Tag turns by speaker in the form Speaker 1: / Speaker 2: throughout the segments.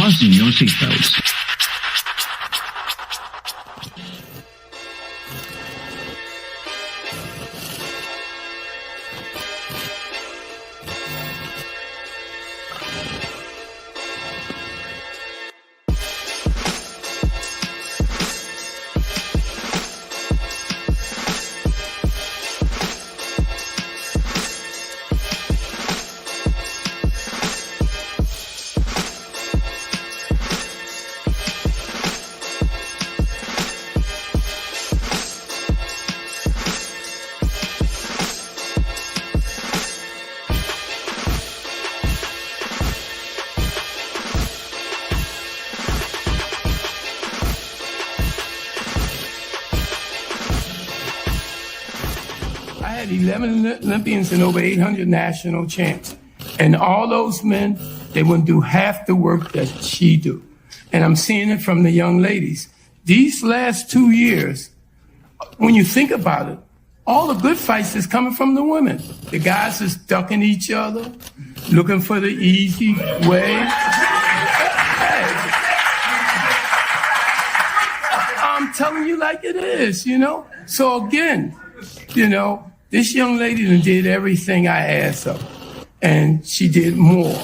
Speaker 1: Fasten your seatbelts.
Speaker 2: I had 11 Olympians and over 800 national champs. And all those men, they wouldn't do half the work that she do. And I'm seeing it from the young ladies. These last 2 years, when you think about it, all the good fights is coming from the women. The guys is ducking each other, looking for the easy way. I'm telling you like it is, you know? So again, you know, this young lady done did everything I asked of her, and she did more.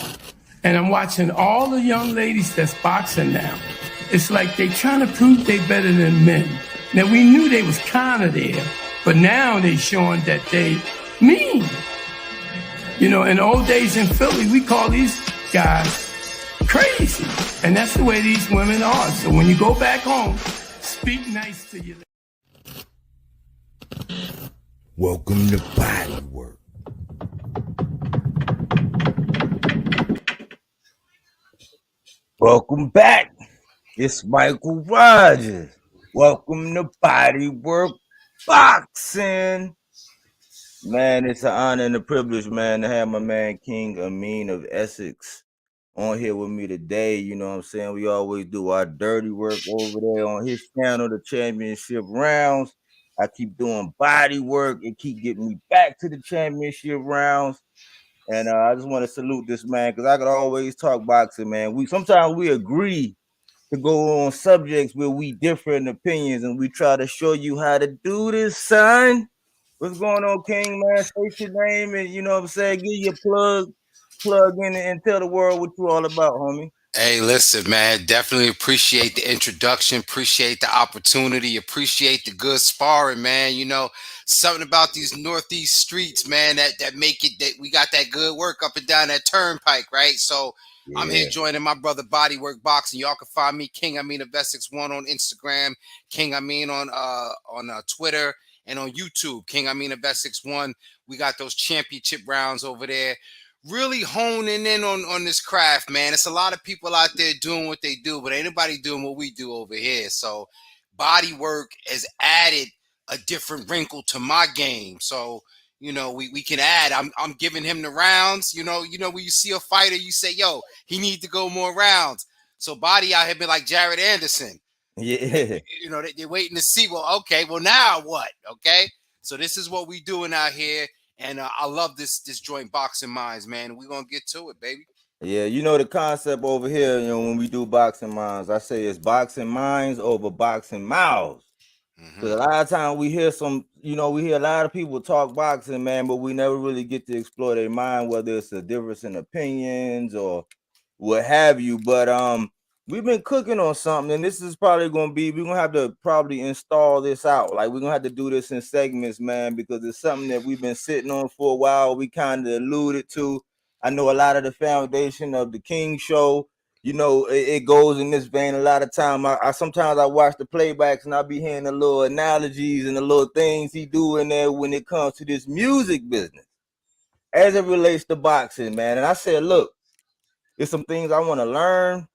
Speaker 2: And I'm watching all the young ladies that's boxing now. It's like they trying to prove they better than men. Now, we knew they was kind of there, but now they showing that they mean. You know, in the old days in Philly, we call these guys crazy. And that's the way these women are. So when you go back home, speak nice to your
Speaker 3: Welcome to Body Work. Welcome back. It's Michael Rogers. Welcome to Body Work Boxing. Man, it's an honor and a privilege, man, to have my man King Amin of Essex on here with me today. You know what I'm saying? We always do our dirty work over there on his channel, the championship rounds. I keep doing body work and keep getting me back to the championship rounds. And I just want to salute this man because I could always talk boxing, man. Sometimes we agree to go on subjects where we differ in opinions, and we try to show you how to do this, son. What's going on, King, man? Say your name and, you know what I'm saying, give your plug in and tell the world what you all about, homie.
Speaker 4: Hey, listen, man, definitely appreciate the introduction, appreciate the opportunity, appreciate the good sparring, man. You know, something about these Northeast streets, man, that make it that we got that good work up and down that turnpike, right? So yeah. I'm here joining my brother Bodywork Boxing. Y'all can find me, King Amin of Essex 1 on Instagram, King Amin on Twitter, and on YouTube, King Amin of Essex 1. We got those championship rounds over there. Really honing in on this craft, man. It's a lot of people out there doing what they do, but ain't nobody doing what we do over here. So body work has added a different wrinkle to my game. So, you know, we can add. I'm giving him the rounds. You know, when you see a fighter, you say, yo, he needs to go more rounds. So body out here been like Jared Anderson.
Speaker 3: Yeah.
Speaker 4: You know, they're waiting to see, well, okay, well, now what? Okay. So this is what we doing out here. And I love this joint Boxing Minds, man. We're going to get to it, baby.
Speaker 3: Yeah, you know the concept over here, you know, when we do Boxing Minds, I say it's Boxing Minds over Boxing Mouths. Because a lot of times we hear a lot of people talk boxing, man, but we never really get to explore their mind, whether it's a difference in opinions or what have you. But we've been cooking on something, and this is probably going to be, we're going to have to probably install this out. Like, we're going to have to do this in segments, man, because it's something that we've been sitting on for a while. We kind of alluded to. I know a lot of the foundation of the King Show, you know, it goes in this vein. A lot of time, sometimes I watch the playbacks and I be hearing the little analogies and the little things he do in there when it comes to this music business as it relates to boxing, man. And I said, look, there's some things I want to learn,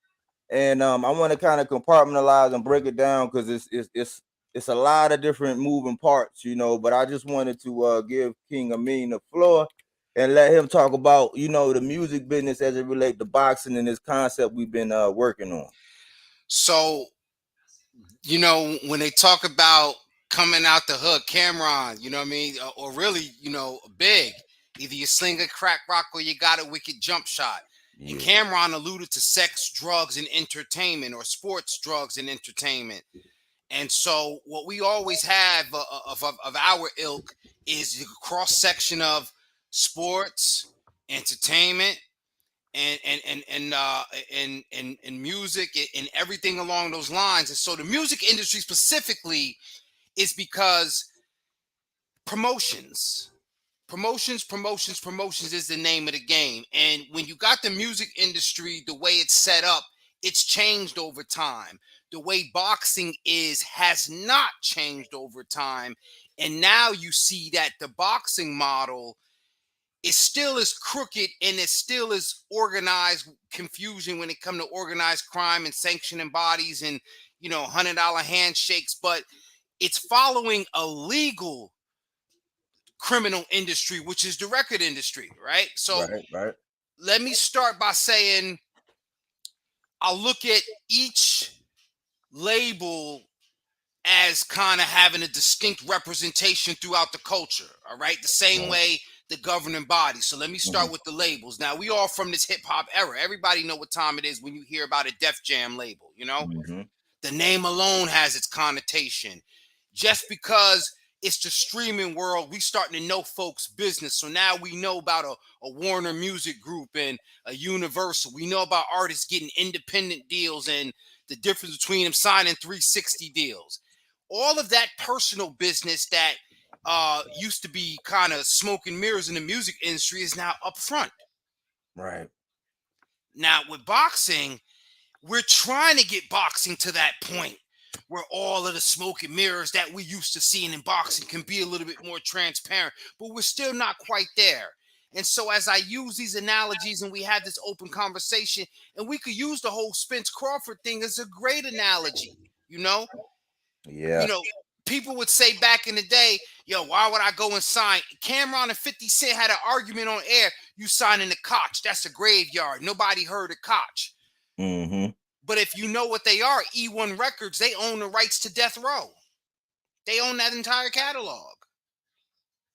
Speaker 3: and I want to kind of compartmentalize and break it down because it's a lot of different moving parts, you know. But I just wanted to give King Amin the floor and let him talk about, you know, the music business as it relates to boxing and this concept we've been working on.
Speaker 4: So, you know, when they talk about coming out the hood, Cameron, you know what I mean? Or really, you know, big, either you sling a crack rock or you got a wicked jump shot. And
Speaker 3: Yeah.
Speaker 4: Cameron alluded to sex, drugs, and entertainment, or sports, drugs, and entertainment. And so, what we always have of our ilk is the cross section of sports, entertainment, and music and everything along those lines. And so, the music industry specifically is because promotions. Promotions is the name of the game. And when you got the music industry, the way it's set up, it's changed over time. The way boxing is has not changed over time. And now you see that the boxing model is still as crooked and it still is organized confusion when it comes to organized crime and sanctioning bodies and $100 handshakes, but it's following a legal criminal industry, which is the record industry, right? So
Speaker 3: Right. Right.
Speaker 4: let me start by saying I'll look at each label as kind of having a distinct representation throughout the culture, all right? The same
Speaker 3: Right.
Speaker 4: way the governing body. So let me
Speaker 3: Hmm.
Speaker 4: start with the labels. Now, we all from this hip hop era. Everybody know what time it is when you hear about a Def Jam label,
Speaker 3: Hmm.
Speaker 4: The name alone has its connotation. Just because it's the streaming world, we starting to know folks' business. So now we know about a Warner Music Group and a Universal. We know about artists getting independent deals and the difference between them signing 360 deals. All of that personal business that used to be kind of smoke and mirrors in the music industry is now upfront.
Speaker 3: Right.
Speaker 4: Now with boxing, we're trying to get boxing to that point where all of the smoke and mirrors that we used to seeing in boxing can be a little bit more transparent, but we're still not quite there. And so, as I use these analogies and we had this open conversation, and we could use the whole Spence Crawford thing as a great analogy, you know, you
Speaker 3: Yeah.
Speaker 4: know, people would say back in the day, yo, why would I go and sign? Cameron and 50 Cent had an argument on air. You signing the Koch, that's a graveyard. Nobody heard of Koch.
Speaker 3: Hmm.
Speaker 4: But if you know what they are, E1 Records, they own the rights to Death Row. They own that entire catalog.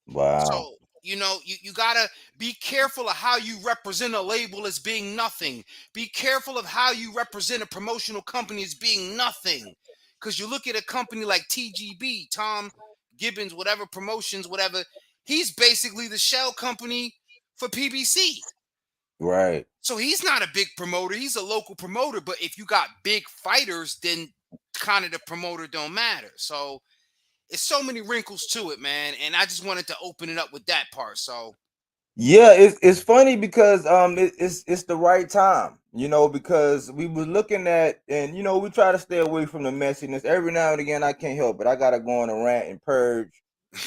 Speaker 3: Wow.
Speaker 4: So, you gotta be careful of how you represent a label as being nothing. Be careful of how you represent a promotional company as being nothing. Because you look at a company like TGB, Tom Gibbons, whatever promotions, whatever, he's basically the shell company for PBC.
Speaker 3: Right.
Speaker 4: So he's not a big promoter. He's a local promoter. But if you got big fighters, then kind of the promoter don't matter. So it's so many wrinkles to it, man. And I just wanted to open it up with that part. So
Speaker 3: Yeah, it's funny because it's the right time, because we was looking at, and we try to stay away from the messiness. Every now and again I can't help it. I gotta go on a rant and purge.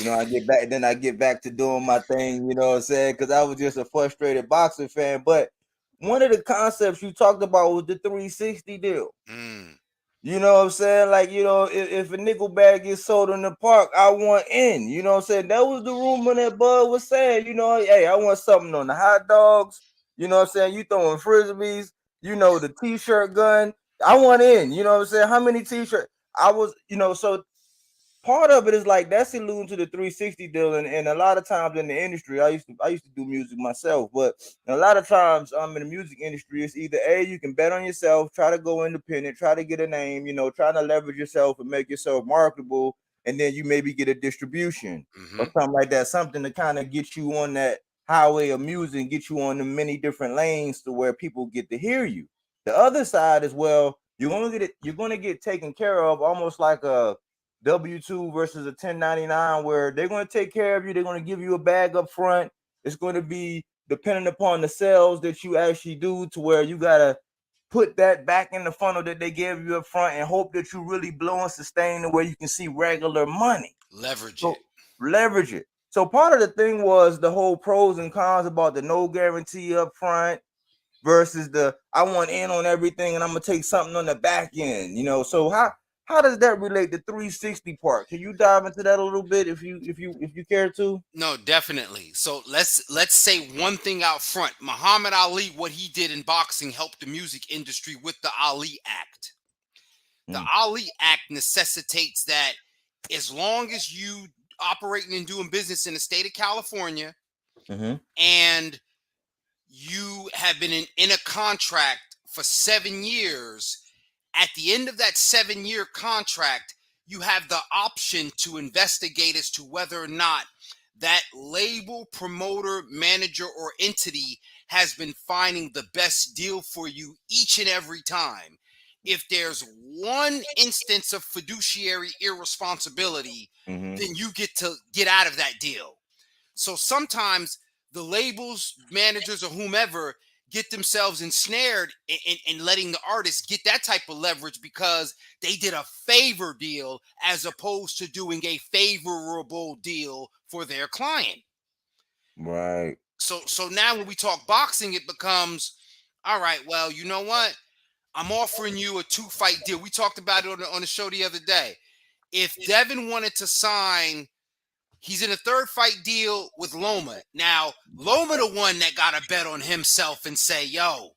Speaker 3: I get back, then I get back to doing my thing, you know what I'm saying? Because I was just a frustrated boxing fan. But one of the concepts you talked about was the 360 deal.
Speaker 4: mm,
Speaker 3: You know what I'm saying? Like, if a nickel bag gets sold in the park, I want in. You know what I'm saying? That was the rumor that Bud was saying, hey, I want something on the hot dogs. You know what I'm saying? You throwing frisbees, the t-shirt gun. I want in. You know what I'm saying? How many t-shirts? I was, so part of it is like that's alluding to the 360 deal, and a lot of times in the industry, I used to do music myself, but a lot of times in the music industry, it's either you can bet on yourself, try to go independent, try to get a name, trying to leverage yourself and make yourself marketable, and then you maybe get a distribution
Speaker 4: hmm
Speaker 3: or something like that, something to kind of get you on that highway of music, get you on the many different lanes to where people get to hear you. The other side as well, you're gonna get taken care of almost like a W-2 versus a 1099, where they're going to take care of you. They're going to give you a bag up front. It's going to be dependent upon the sales that you actually do, to where you got to put that back in the funnel that they gave you up front and hope that you really blow and sustain the way you can see regular money.
Speaker 4: leverage
Speaker 3: So
Speaker 4: it.
Speaker 3: leverage it. So part of the thing was the whole pros and cons about the no guarantee up front versus the I want in on everything and I'm gonna take something on the back end. So how does that relate to 360 part? Can you dive into that a little bit if you care to?
Speaker 4: No, definitely. So let's say one thing out front. Muhammad Ali, what he did in boxing helped the music industry with the Ali Act. The
Speaker 3: Mm,
Speaker 4: Ali Act necessitates that as long as you operating and doing business in the state of California
Speaker 3: mm-hmm.
Speaker 4: and you have been in a contract for 7 years. At the end of that 7-year contract, you have the option to investigate as to whether or not that label, promoter, manager, or entity has been finding the best deal for you each and every time. If there's one instance of fiduciary irresponsibility, then you get to get out of that deal. So sometimes the labels, managers, or whomever get themselves ensnared in letting the artist get that type of leverage because they did a favor deal as opposed to doing a favorable deal for their client.
Speaker 3: Right.
Speaker 4: So now when we talk boxing, it becomes, all right, well, you know what? I'm offering you a 2-fight deal. We talked about it on the show the other day. If Devin wanted to sign, he's in a 3rd fight deal with Loma. Now, Loma the one that got to bet on himself and say, yo,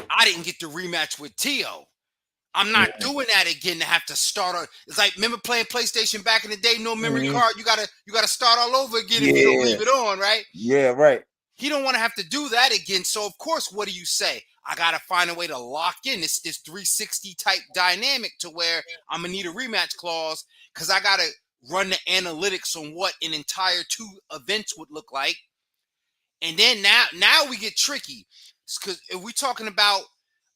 Speaker 4: I didn't get the rematch with Tio. I'm not doing that again to have to start. It's like, remember playing PlayStation back in the day, no memory card. You gotta start all over again if you don't leave it on, right?
Speaker 3: Yeah, right.
Speaker 4: He don't want to have to do that again. So of course, what do you say? I gotta find a way to lock in this 360 type dynamic to where I'm gonna need a rematch clause because I gotta run the analytics on what an entire 2 events would look like. And then now we get tricky because if we're talking about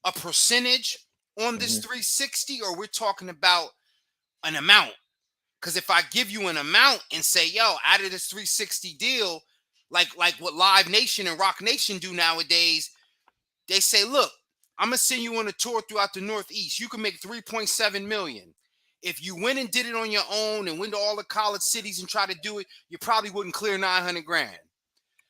Speaker 4: a percentage on this 360 or we're talking about an amount. Because if I give you an amount and say, yo, out of this 360 deal, like what Live Nation and Rock Nation do nowadays, they say, look, I'm gonna send you on a tour throughout the Northeast. You can make 3.7 million. If you went and did it on your own and went to all the college cities and try to do it, you probably wouldn't clear 900 grand.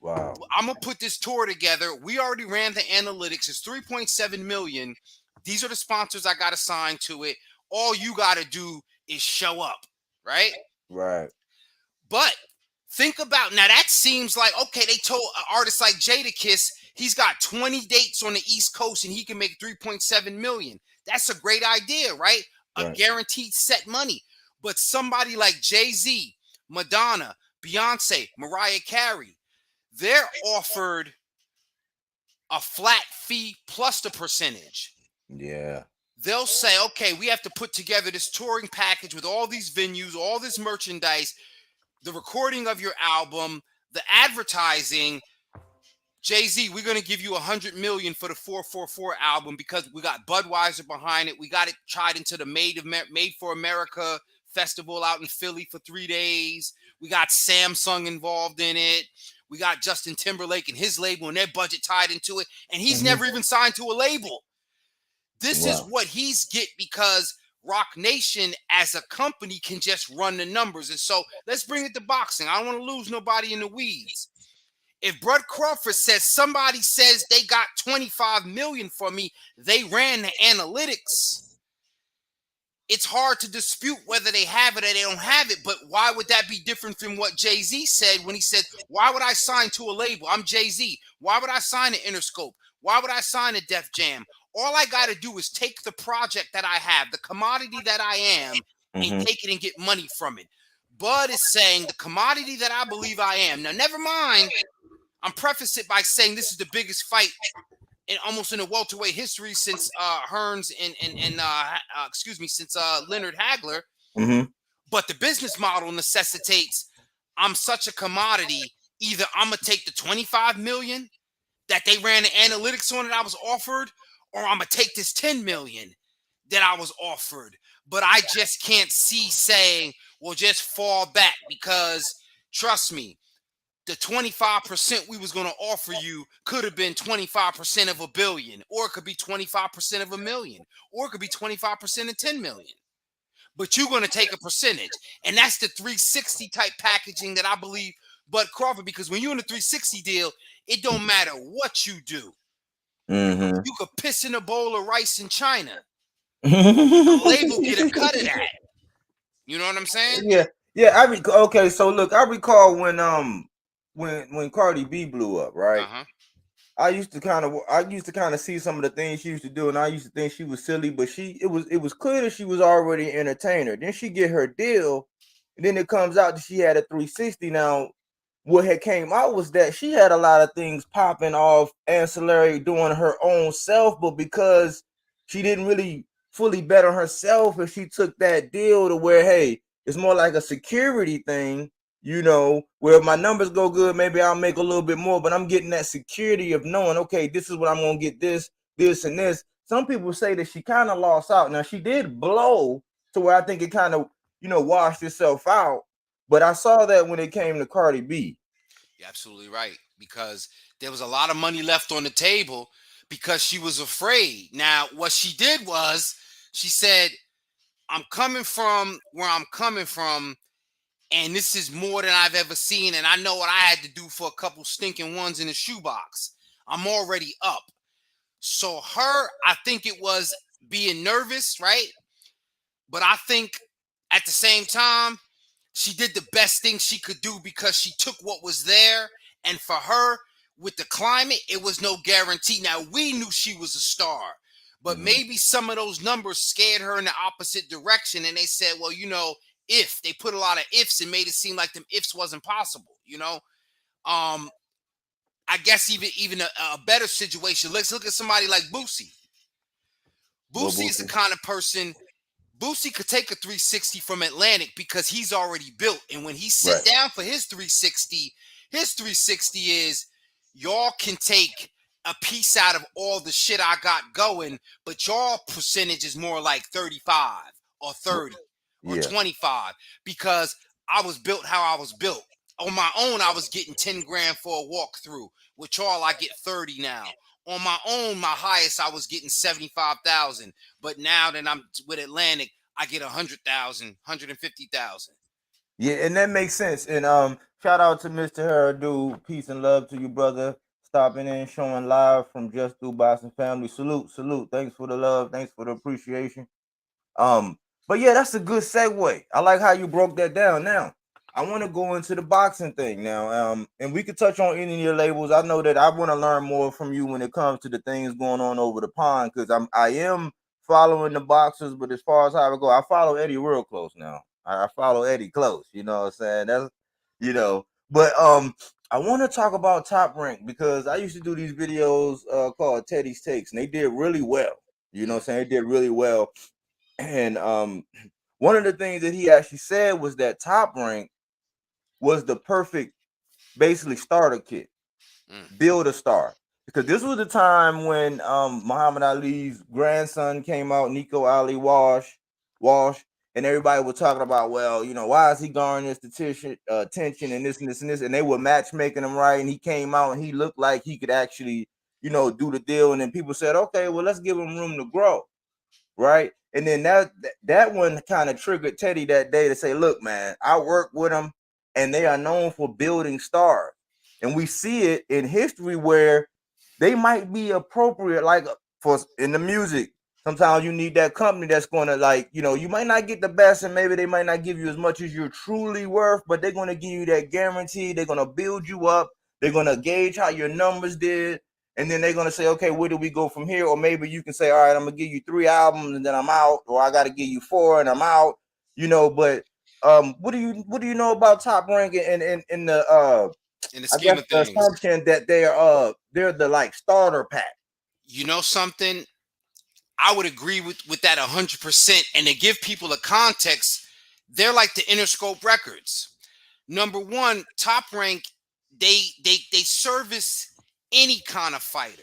Speaker 3: Wow.
Speaker 4: I'm gonna put this tour together. We already ran the analytics. It's 3.7 million. These are the sponsors I got assigned to it. All you got to do is show up, right?
Speaker 3: Right.
Speaker 4: But think about now. That seems like okay. They told an artist like Jadakiss he's got 20 dates on the East Coast and he can make 3.7 million. That's a great idea, right? A guaranteed set money. But somebody like Jay-Z, Madonna, Beyonce, Mariah Carey, they're offered a flat fee plus the percentage.
Speaker 3: Yeah.
Speaker 4: They'll say, okay, we have to put together this touring package with all these venues, all this merchandise, the recording of your album, the advertising. Jay-Z, we're going to give you $100 million for the 444 album because we got Budweiser behind it. We got it tied into the Made for America festival out in Philly for 3 days. We got Samsung involved in it. We got Justin Timberlake and his label and their budget tied into it. And he's never even signed to a label. This is what he's get because Rock Nation as a company can just run the numbers. And so let's bring it to boxing. I don't want to lose nobody in the weeds. If Bud Crawford says somebody says they got 25 million for me, they ran the analytics. It's hard to dispute whether they have it or they don't have it. But why would that be different from what Jay-Z said when he said, why would I sign to a label? I'm Jay-Z. Why would I sign to Interscope? Why would I sign to Def Jam? All I got to do is take the project that I have, the commodity that I am, and take it and get money from it. Bud is saying the commodity that I believe I am. Now, never mind. I'm preface it by saying this is the biggest fight in almost in a welterweight history since Hearns and since Leonard Hagler. But the business model necessitates I'm such a commodity. Either I'm gonna take the 25 million that they ran the analytics on that I was offered, or I'm gonna take this 10 million that I was offered. But I just can't see saying, well, just fall back because trust me, the 25% we was going to offer you could have been 25% of $1 billion, or it could be 25% of $1 million, or it could be 25% of 10 million. But you're going to take a percentage. And that's the 360 type packaging that I believe Bud Crawford, because when you're in a 360 deal, it don't matter what you do. You could piss in a bowl of rice in China. The label get a cut of that. You know what I'm saying?
Speaker 3: Yeah. Yeah. Okay. So look, I recall when Cardi B blew up, right? I used to kind of see some of the things she used to do, and I used to think she was silly, but it was clear that she was already an entertainer. Then she get her deal, and then it comes out that she had a 360. Now, what had came out was that she had a lot of things popping off ancillary doing her own self, but because she didn't really fully bet on herself, if she took that deal to where, hey, it's more like a security thing, you know, where if my numbers go good, maybe I'll make a little bit more, but I'm getting that security of knowing, okay, this is what I'm gonna get, this, and this. Some people say that she kind of lost out. Now she did blow to where I think it kind of, you know, washed itself out. But I saw that when it came to Cardi B.
Speaker 4: You're absolutely right, because there was a lot of money left on the table because she was afraid. Now, what she did was she said, I'm coming from where I'm coming from, and this is more than I've ever seen. And I know what I had to do for a couple stinking ones in the shoebox. I'm already up. So I think it was being nervous, right? But I think at the same time, she did the best thing she could do because she took what was there. And for her, with the climate, it was no guarantee. Now, we knew she was a star, but maybe some of those numbers scared her in the opposite direction. And they said, well, you know, if they put a lot of ifs and made it seem like them ifs wasn't possible, you know? I guess even a better situation. Let's look at somebody like Boosie.
Speaker 3: Lil
Speaker 4: Boosie is the
Speaker 3: Boosie.
Speaker 4: kind of person. Boosie could take a 360 from Atlantic because he's already built. And when he sit
Speaker 3: Right.
Speaker 4: down for his 360 is, y'all can take a piece out of all the shit I got going, but y'all percentage is more like 35 or 30 or
Speaker 3: Yeah.
Speaker 4: 25 because I was built how I was built. On my own, I was getting 10 grand for a walkthrough. With y'all, I get 30 now. On my own, my highest, I was getting 75,000. But now that I'm with Atlantic, I get 100,000, 150,000.
Speaker 3: Yeah, and that makes sense. And shout out to Mr. Hairdo. Peace and love to you, brother. Stopping in, showing live from Just Do Boxing Family. Salute, salute. Thanks for the love. Thanks for the appreciation. But yeah, that's a good segue. I like how you broke that down. Now, I want to go into the boxing thing now. And we could touch on any of your labels. I know that I want to learn more from you when it comes to the things going on over the pond because I am following the boxers, but as far as how I go, I follow Eddie real close now. I follow Eddie close. You know what I'm saying? That's But I want to talk about Top Rank because I used to do these videos called Teddy's Takes, and they did really well. You know what I'm saying? They did really well. And one of the things that he actually said was that Top Rank was the perfect, basically, starter kit, build a star. Because this was the time when Muhammad Ali's grandson came out, Nico Ali Walsh, and everybody was talking about, well, you know, why is he garnering this attention and this and this and this, and they were matchmaking him right, and he came out and he looked like he could actually, you know, do the deal, and then people said, okay, well, let's give him room to grow. Right. And then that one kind of triggered Teddy that day to say, look, man, I work with them and they are known for building stars. And we see it in history where they might be appropriate, like for in the music. Sometimes you need that company that's going to, like, you know, you might not get the best and maybe they might not give you as much as you're truly worth, but they're going to give you that guarantee. They're going to build you up. They're going to gauge how your numbers did. And then they're gonna say, okay, where do we go from here? Or maybe you can say, all right, I'm gonna give you 3 albums and then I'm out, or I gotta give you 4 and I'm out, you know. But what do you know about Top Rank and in the
Speaker 4: In the
Speaker 3: I
Speaker 4: scheme
Speaker 3: guess
Speaker 4: of
Speaker 3: the
Speaker 4: things,
Speaker 3: assumption that they're the like starter pack.
Speaker 4: you know something? I would agree with that 100%. And to give people a context, they're like the Interscope Records. Number one, Top Rank, they service any kind of fighter.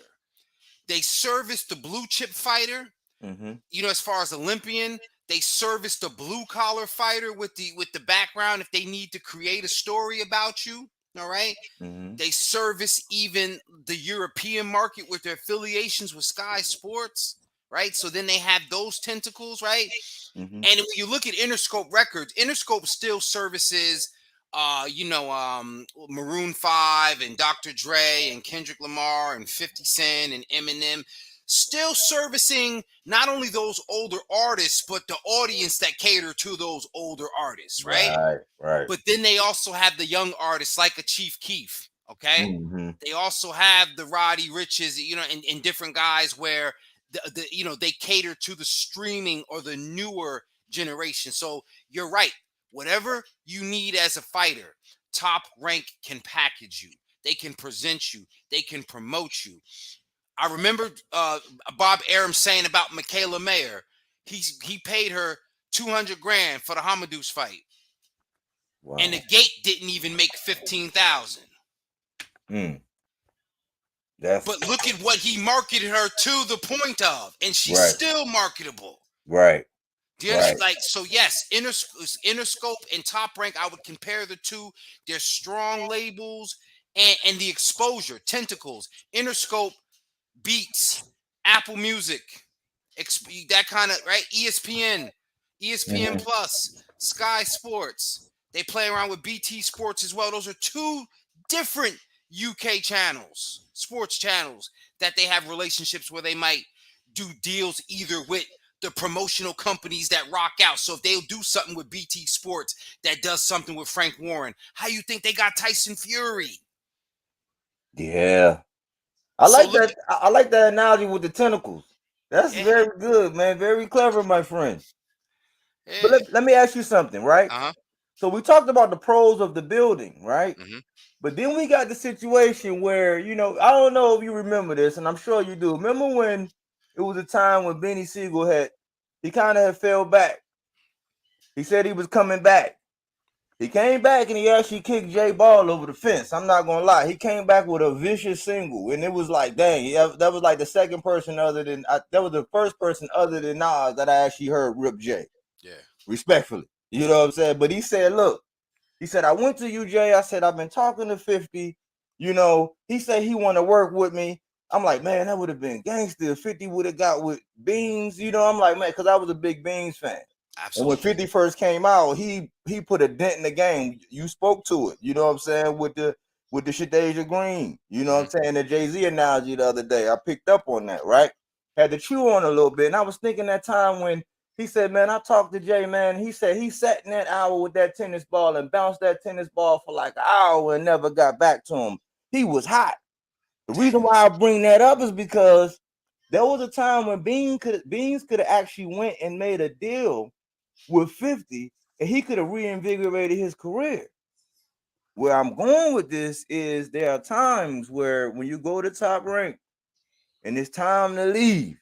Speaker 4: They service the blue chip fighter,
Speaker 3: Mm-hmm.
Speaker 4: you know, as far as Olympian. They service the blue collar fighter with the background if they need to create a story about you. All right.
Speaker 3: Mm-hmm.
Speaker 4: They service even the European market with their affiliations with Sky Sports, right? So then they have those tentacles, right?
Speaker 3: Mm-hmm.
Speaker 4: And when you look at Interscope Records, Interscope still services Maroon 5 and Dr. Dre and Kendrick Lamar and 50 Cent and Eminem, still servicing not only those older artists, but the audience that cater to those older artists, right?
Speaker 3: Right, right.
Speaker 4: But then they also have the young artists like a Chief Keef, okay?
Speaker 3: Mm-hmm.
Speaker 4: They also have the Roddy Riches, you know, and different guys where they cater to the streaming or the newer generation. So you're right. Whatever you need as a fighter, Top Rank can package you. They can present you. They can promote you. I remember Bob Arum saying about Michaela Mayer. He paid her 200 grand for the Hamadou's fight, and the
Speaker 3: Wow.
Speaker 4: gate didn't even make 15,000.
Speaker 3: That's
Speaker 4: But look at what he marketed her to the point of, and she's
Speaker 3: right.
Speaker 4: still marketable.
Speaker 3: Right.
Speaker 4: Do you understand? Like, so yes, Interscope and Top Rank, I would compare the two. They're strong labels and the exposure, tentacles. Interscope beats Apple Music, that kind of, right? ESPN, ESPN
Speaker 3: Mhm.
Speaker 4: Plus, Sky Sports. They play around with BT Sports as well. Those are two different UK channels, sports channels, that they have relationships where they might do deals either with the promotional companies that rock out. So if they'll do something with BT Sports that does something with Frank Warren, how you think they got Tyson Fury?
Speaker 3: Yeah. I
Speaker 4: So
Speaker 3: like
Speaker 4: look
Speaker 3: that. I like that analogy with the tentacles. That's
Speaker 4: at,
Speaker 3: very good, man. Very clever, my friend. But
Speaker 4: yeah,
Speaker 3: let me ask you something, right?
Speaker 4: uh-huh.
Speaker 3: So we talked about the pros of the building, right?
Speaker 4: Mm-hmm.
Speaker 3: But then we got the situation where, I don't know if you remember this, and I'm sure you do. Remember when it was a time when Benny Siegel he kind of had fell back. He said he was coming back. He came back and he actually kicked Jay Ball over the fence. I'm not gonna lie. He came back with a vicious single, and it was like, dang, that was like the second person that was the first person other than Nas that I actually heard rip Jay.
Speaker 4: Yeah.
Speaker 3: Respectfully, you know what I'm saying? But he said, look, he said, I went to UJ. I said, I've been talking to 50. He said he want to work with me. I'm like, man, that would have been gangster if 50 would have got with Beans. I'm like, man, because I was a big Beans fan. And when
Speaker 4: Absolutely.
Speaker 3: 50 first came out, he put a dent in the game. You spoke to it, you know what I'm saying, with the Shadeja Green. You know what I'm saying? The Jay-Z analogy the other day. I picked up on that, right? Had to chew on a little bit. And I was thinking that time when he said, man, I talked to Jay, man. He said he sat in that hour with that tennis ball and bounced that tennis ball for like an hour and never got back to him. He was hot. The reason why I bring that up is because there was a time when Beans could have actually went and made a deal with 50 and he could have reinvigorated his career. Where I'm going with this is there are times where when you go to Top Rank and it's time to leave,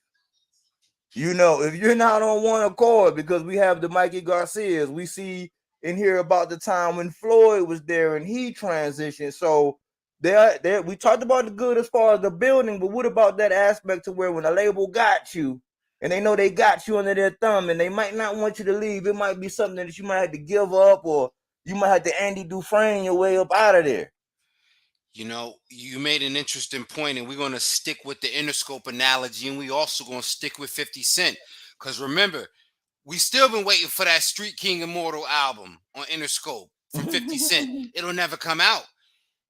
Speaker 3: if you're not on one accord, because we have the Mikey Garcias, we see and hear about the time when Floyd was there and he transitioned. So there we talked about the good as far as the building, but what about that aspect to where when a label got you and they know they got you under their thumb and they might not want you to leave, it might be something that you might have to give up, or you might have to Andy Dufresne your way up out of there.
Speaker 4: You made an interesting point, and we're going to stick with the Interscope analogy, and we also going to stick with 50 Cent. Because remember, we still been waiting for that Street King Immortal album on Interscope from 50 Cent. It'll never come out.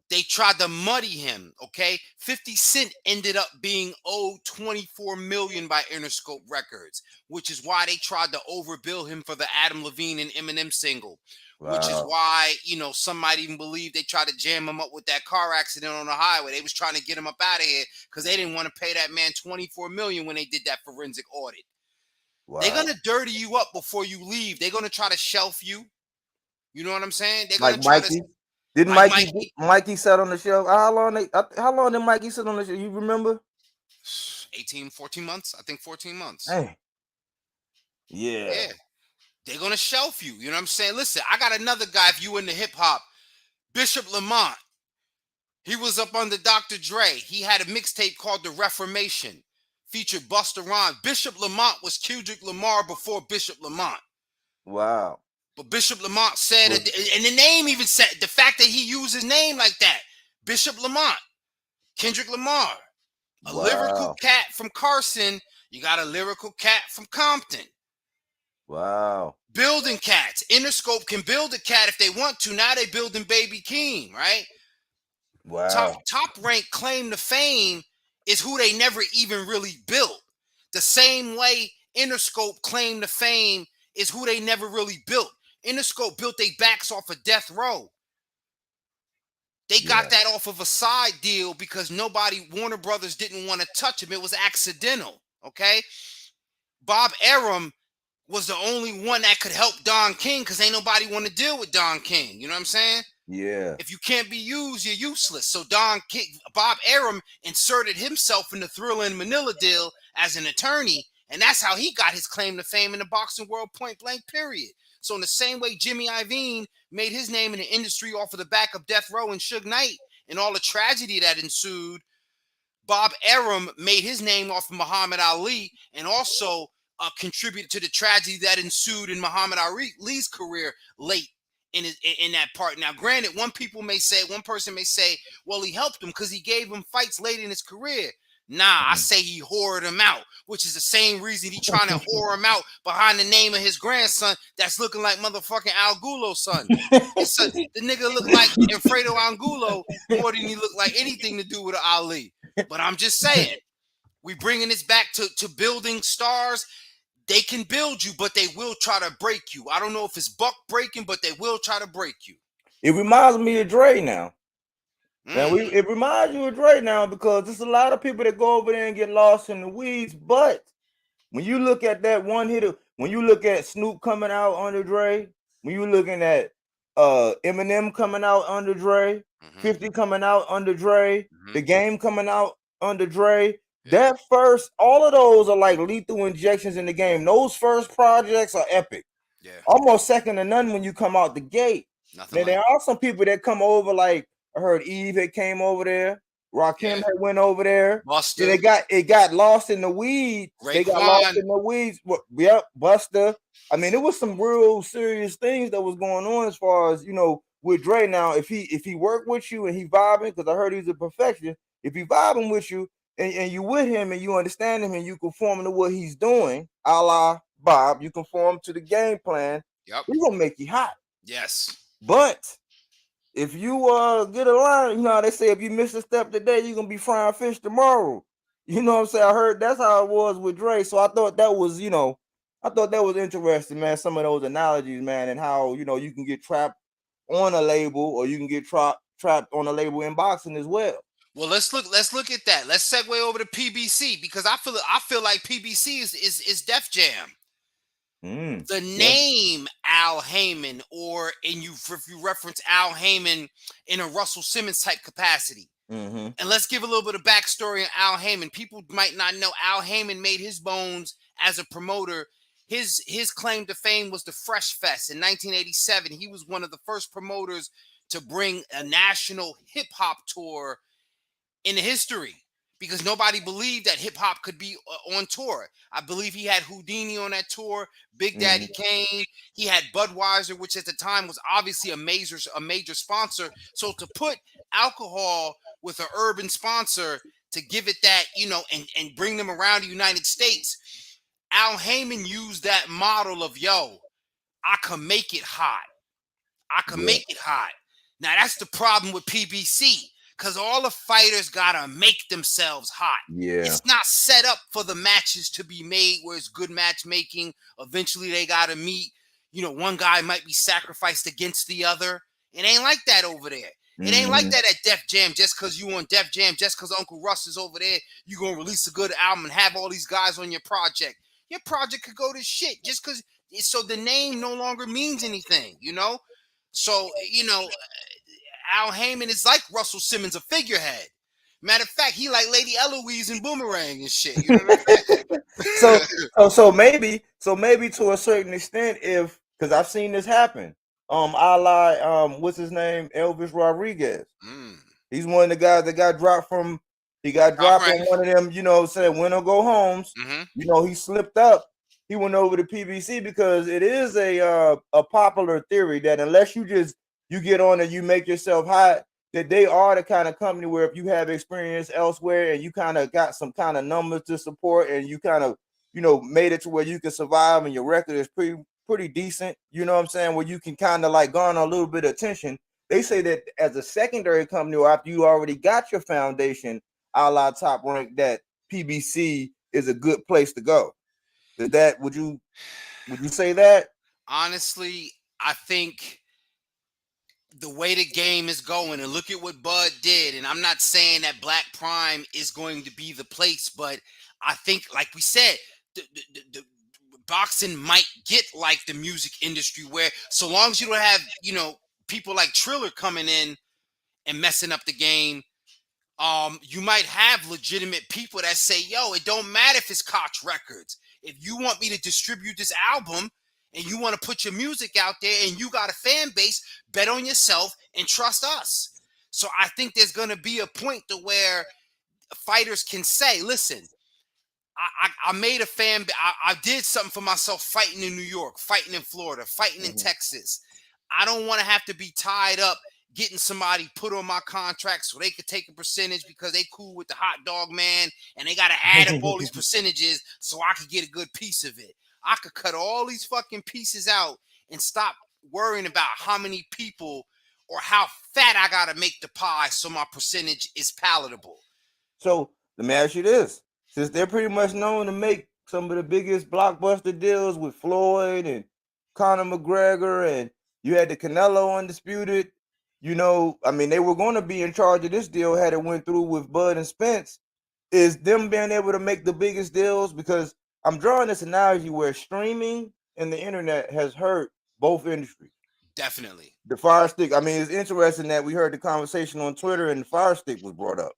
Speaker 4: They tried to muddy him, okay? 50 Cent ended up being owed $24 million by Interscope Records, which is why they tried to overbill him for the Adam Levine and Eminem single. Which is
Speaker 3: Wow.
Speaker 4: why, some might even believe they tried to jam him up with that car accident on the highway. They was trying to get him up out of here because they didn't want to pay that man $24 million when they did that forensic audit.
Speaker 3: Wow.
Speaker 4: They're going to dirty you up before you leave. They're going to try to shelf you. You know what I'm saying? They're going
Speaker 3: Like
Speaker 4: to try
Speaker 3: Mikey.
Speaker 4: to...
Speaker 3: Didn't
Speaker 4: Like
Speaker 3: Mikey sat on the shelf? How long did Mikey sit on the shelf? You remember?
Speaker 4: 18, 14 months? I think 14 months.
Speaker 3: Hey. Yeah.
Speaker 4: Yeah. They're going to shelf you. You know what I'm saying? Listen, I got another guy, if you into hip hop, Bishop Lamont. He was up under Dr. Dre. He had a mixtape called The Reformation, featured Busta Rhymes. Bishop Lamont was Kendrick Lamar before Bishop Lamont.
Speaker 3: Wow.
Speaker 4: But Bishop Lamont said, and the name even said, the fact that he used his name like that, Bishop Lamont, Kendrick Lamar, a lyrical cat from Carson. You got a lyrical cat from Compton.
Speaker 3: Wow.
Speaker 4: Building cats. Interscope can build a cat if they want to. Now they building Baby Keem, right?
Speaker 3: Wow.
Speaker 4: Top Rank claim to fame is who they never even really built. The same way Interscope claim to fame is who they never really built. Interscope built their backs off of Death Row. They got that off of a side deal because Warner Brothers didn't want to touch him. It was accidental, okay? Bob Arum was the only one that could help Don King because ain't nobody want to deal with Don King. You know what I'm saying?
Speaker 3: Yeah.
Speaker 4: If you can't be used, you're useless. So Bob Arum inserted himself in the Thriller and Manila deal as an attorney, and that's how he got his claim to fame in the boxing world, point blank, period. So in the same way Jimmy Iovine made his name in the industry off of the back of Death Row and Suge Knight and all the tragedy that ensued, Bob Arum made his name off of Muhammad Ali and also contributed to the tragedy that ensued in Muhammad Ali's career late in that part. Now, granted, one person may say, well, he helped him because he gave him fights late in his career. Nah, I say he whored him out, which is the same reason he trying to whore him out behind the name of his grandson that's looking like motherfucking Al Gulo's son. The nigga look like Alfredo Angulo more than he look like anything to do with Ali. But I'm just saying, we bringing this back to building stars. They can build you, but they will try to break you. I don't know if it's buck breaking, but they will try to break you.
Speaker 3: It reminds me of Dre now. It reminds you of Dre now because there's a lot of people that go over there and get lost in the weeds. But when you look at that one hitter, when you look at Snoop coming out under Dre, when you looking at Eminem coming out under Dre, 50 coming out under Dre, The Game coming out under Dre, that first, all of those are like lethal injections in the game. Those first projects are epic.
Speaker 4: Yeah.
Speaker 3: Almost second to none when you come out the gate. Now, there are some people that come over, like I heard Eve had came over there, Rakim had went over there.
Speaker 4: Buster.
Speaker 3: It got lost in the weeds. They got lost in the weeds. Yep, Buster. I mean, it was some real serious things that was going on as far as, you know, with Dre. Now, if he worked with you and he vibing, because I heard he's a perfectionist, if he vibing with you and you with him and you understand him and you conform to what he's doing, a la Bob, you conform to the game plan, he's gonna make you hot.
Speaker 4: Yes.
Speaker 3: But if you get a line, you know how they say if you miss a step today, you're gonna be frying fish tomorrow. You know what I'm saying? I heard that's how it was with Dre. So I thought that was, you know, I thought that was interesting, man. Some of those analogies, man, and how, you know, you can get trapped on a label or you can get trapped on a label in boxing as well.
Speaker 4: Well, let's look at that. Let's segue over to PBC because I feel like PBC is Def Jam. The name Al Heyman, or if you reference Al Heyman in a Russell Simmons type capacity. And let's give a little bit of backstory on Al Heyman. People might not know Al Heyman made his bones as a promoter. His claim to fame was the Fresh Fest in 1987. He was one of the first promoters to bring a national hip hop tour in history, because nobody believed that hip hop could be on tour. I believe he had Houdini on that tour, Big Daddy Kane. He had Budweiser, which at the time was obviously a major sponsor. So to put alcohol with an urban sponsor, to give it that, you know, and bring them around the United States, Al Heyman used that model of, yo, I can make it hot. I can make it hot. Now that's the problem with PBC. Because all the fighters gotta make themselves hot. It's not set up for the matches to be made where it's good matchmaking. Eventually they gotta meet. You know, one guy might be sacrificed against the other. It ain't like that over there. It ain't like that at Def Jam. Just because you on Def Jam, just because Uncle Russ is over there, you gonna release a good album and have all these guys on your project. Your project could go to shit just because. So the name no longer means anything, you know? So, you know, Al Heyman is like Russell Simmons, a figurehead. Matter of fact, he like Lady Eloise and Boomerang and shit. You know what I'm
Speaker 3: saying? so maybe to a certain extent, if because I've seen this happen. What's his name? Elvis Rodriguez. He's one of the guys that got dropped from. He got dropped on one of them, you know, said win or go homes. You know, he slipped up. He went over to PBC because it is a popular theory that unless you get on and you make yourself hot, that they are the kind of company where if you have experience elsewhere and you kind of got some kind of numbers to support and you kind of, you know, made it to where you can survive and your record is pretty decent, you know what I'm saying, where you can kind of like garner a little bit of attention. They say that as a secondary company or after you already got your foundation, a la Top Rank, that PBC is a good place to go. Would you say that?
Speaker 4: Honestly, I think the way the game is going, and look at what Bud did, and I'm not saying that Black Prime is going to be the place, but I think, like we said, the boxing might get like the music industry, where so long as you don't have, you know, people like Triller coming in and messing up the game. You might have legitimate people that say, yo, it don't matter if it's Koch Records. If you want me to distribute this album and you want to put your music out there and you got a fan base, bet on yourself and trust us. So I think there's going to be a point to where fighters can say, listen, I made a fan. I did something for myself fighting in New York, fighting in Florida, fighting in Texas. I don't want to have to be tied up getting somebody put on my contract so they could take a percentage because they cool with the hot dog man and they got to add up all these percentages so I could get a good piece of it. I could cut all these fucking pieces out and stop worrying about how many people or how fat I got to make the pie so my percentage is palatable.
Speaker 3: So let me ask you this: since they're pretty much known to make some of the biggest blockbuster deals with Floyd and Conor McGregor, and you had the Canelo Undisputed, I mean, they were going to be in charge of this deal had it went through with Bud and Spence. Is them being able to make the biggest deals? Because I'm drawing this analogy where streaming and the internet has hurt both industries.
Speaker 4: Definitely.
Speaker 3: The Fire Stick. I mean, it's interesting that we heard the conversation on Twitter and the Fire Stick was brought up.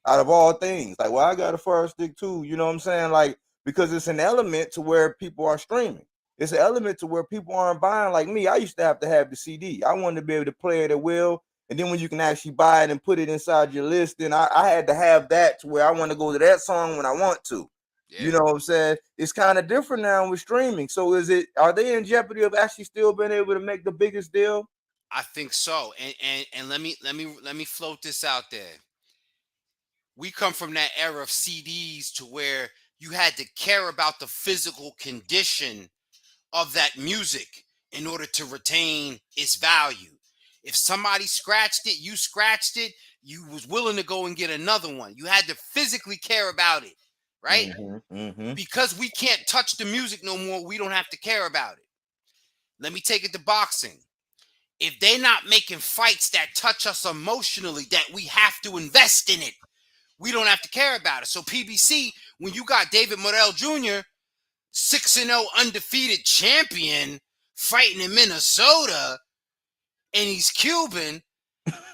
Speaker 3: Out of all things, like, well, I got a Fire Stick too. You know what I'm saying? Like, because it's an element to where people are streaming. It's an element to where people aren't buying. Like me, I used to have the CD. I wanted to be able to play it at will. And then when you can actually buy it and put it inside your list, then I had to have that to where I want to go to that song when I want to. Yeah. You know what I'm saying? It's kind of different now with streaming. So are they in jeopardy of actually still being able to make the biggest deal?
Speaker 4: I think so. And let me float this out there. We come from that era of CDs to where you had to care about the physical condition of that music in order to retain its value. If somebody scratched it, you was willing to go and get another one. You had to physically care about it, right? Because we can't touch the music no more, we don't have to care about it. Let me take it to boxing. If they're not making fights that touch us emotionally, that we have to invest in it, we don't have to care about it. So PBC, when you got David Morrell Jr., 6-0 undefeated champion fighting in Minnesota, and he's Cuban.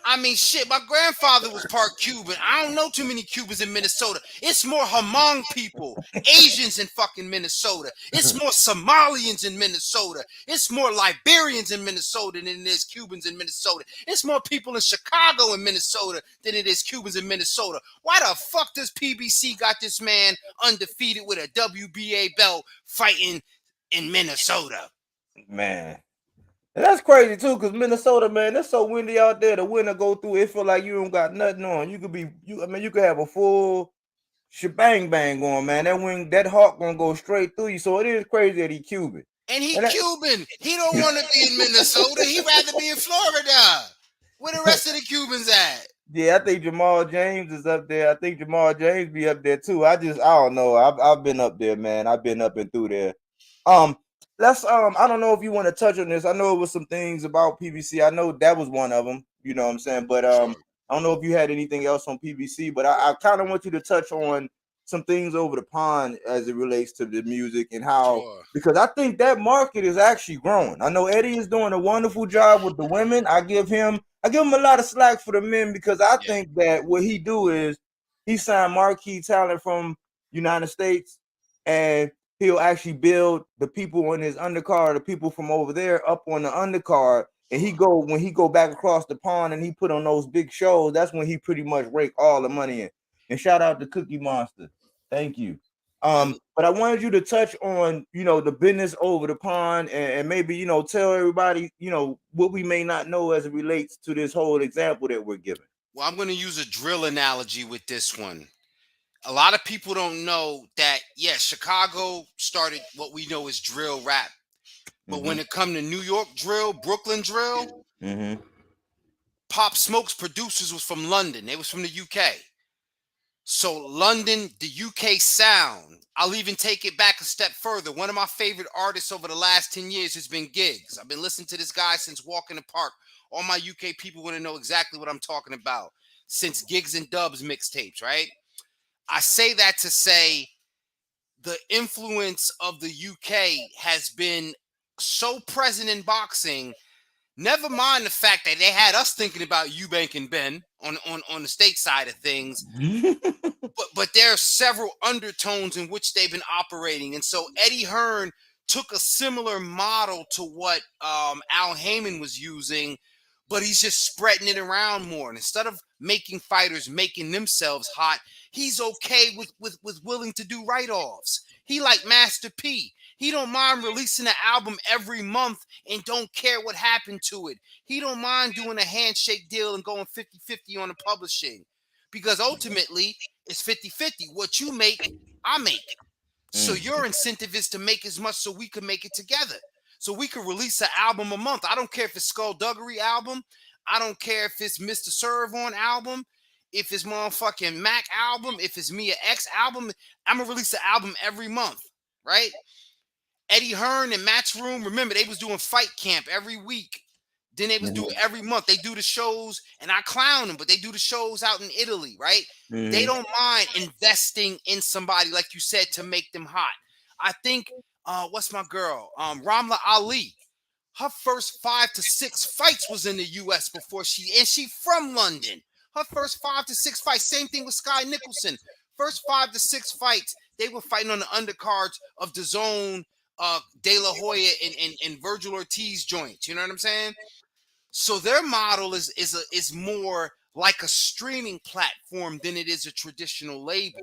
Speaker 4: I mean, shit, my grandfather was part Cuban. I don't know too many Cubans in Minnesota. It's more Hmong people, Asians in fucking Minnesota. It's more Somalians in Minnesota. It's more Liberians in Minnesota than it is Cubans in Minnesota. It's more people in Chicago and Minnesota than it is Cubans in Minnesota. Why the fuck does PBC got this man undefeated with a WBA belt fighting in Minnesota?
Speaker 3: Man. And that's crazy too, because Minnesota, man, it's so windy out there. The wind will go through. It feel like you don't got nothing on. You could have a full shebang bang going, man. That wind, that hawk gonna go straight through you. So it is crazy that he Cuban.
Speaker 4: And Cuban. He don't want to be in Minnesota. He'd rather be in Florida. Where the rest of the Cubans at?
Speaker 3: Yeah, I think Jamal James is up there. I think Jamal James be up there too. I don't know. I've been up there, man. I've been up and through there. I don't know if you want to touch on this. I know it was some things about PBC. I know that was one of them, you know what I'm saying? But I don't know if you had anything else on PBC, but I kind of want you to touch on some things over the pond as it relates to the music and how, because I think that market is actually growing. I know Eddie is doing a wonderful job with the women. I give him a lot of slack for the men, because I think that what he do is he signed marquee talent from United States, and he'll actually build the people in his undercard, the people from over there up on the undercard. And when he go back across the pond and he put on those big shows, that's when he pretty much rake all the money in. And shout out to Cookie Monster. Thank you. But I wanted you to touch on, the business over the pond, and maybe, tell everybody, what we may not know as it relates to this whole example that we're giving.
Speaker 4: Well, I'm going to use a drill analogy with this one. A lot of people don't know that, Chicago started what we know as drill rap. But when it come to New York drill, Brooklyn drill, Pop Smoke's producers was from London. They was from the UK. So London, the UK sound. I'll even take it back a step further. One of my favorite artists over the last 10 years has been Giggs. I've been listening to this guy since Walk in the Park. All my UK people want to know exactly what I'm talking about. Since Giggs and Dubs mixtapes, right? I say that to say the influence of the UK has been so present in boxing Never mind the fact that they had us thinking about Eubank and Ben on the state side of things. But there are several undertones in which they've been operating. And so Eddie Hearn took a similar model to what Al Heyman was using, but he's just spreading it around more. And instead of making fighters making themselves hot, he's okay with willing to do write-offs. He like Master P. He don't mind releasing an album every month and don't care what happened to it. He don't mind doing a handshake deal and going 50-50 on the publishing. Because ultimately, it's 50-50. What you make, I make. So your incentive is to make as much so we can make it together. So we can release an album a month. I don't care if it's Skullduggery album. I don't care if it's Mr. Serve On album. If it's motherfucking Mac album. If it's Mia X album. I'm going to release an album every month. Right? Eddie Hearn and Matchroom. Remember, they was doing Fight Camp every week. Then they was doing every month. They do the shows, and I clown them, but they do the shows out in Italy, right? They don't mind investing in somebody, like you said, to make them hot. I think, what's my girl? Ramla Ali. Her first 5 to 6 fights was in the U.S. before she from London. Her first 5 to 6 fights. Same thing with Sky Nicholson. First 5 to 6 fights, they were fighting on the undercards of DAZN, De La Hoya, and Virgil Ortiz joints. You know what I'm saying? So their model is more like a streaming platform than it is a traditional label,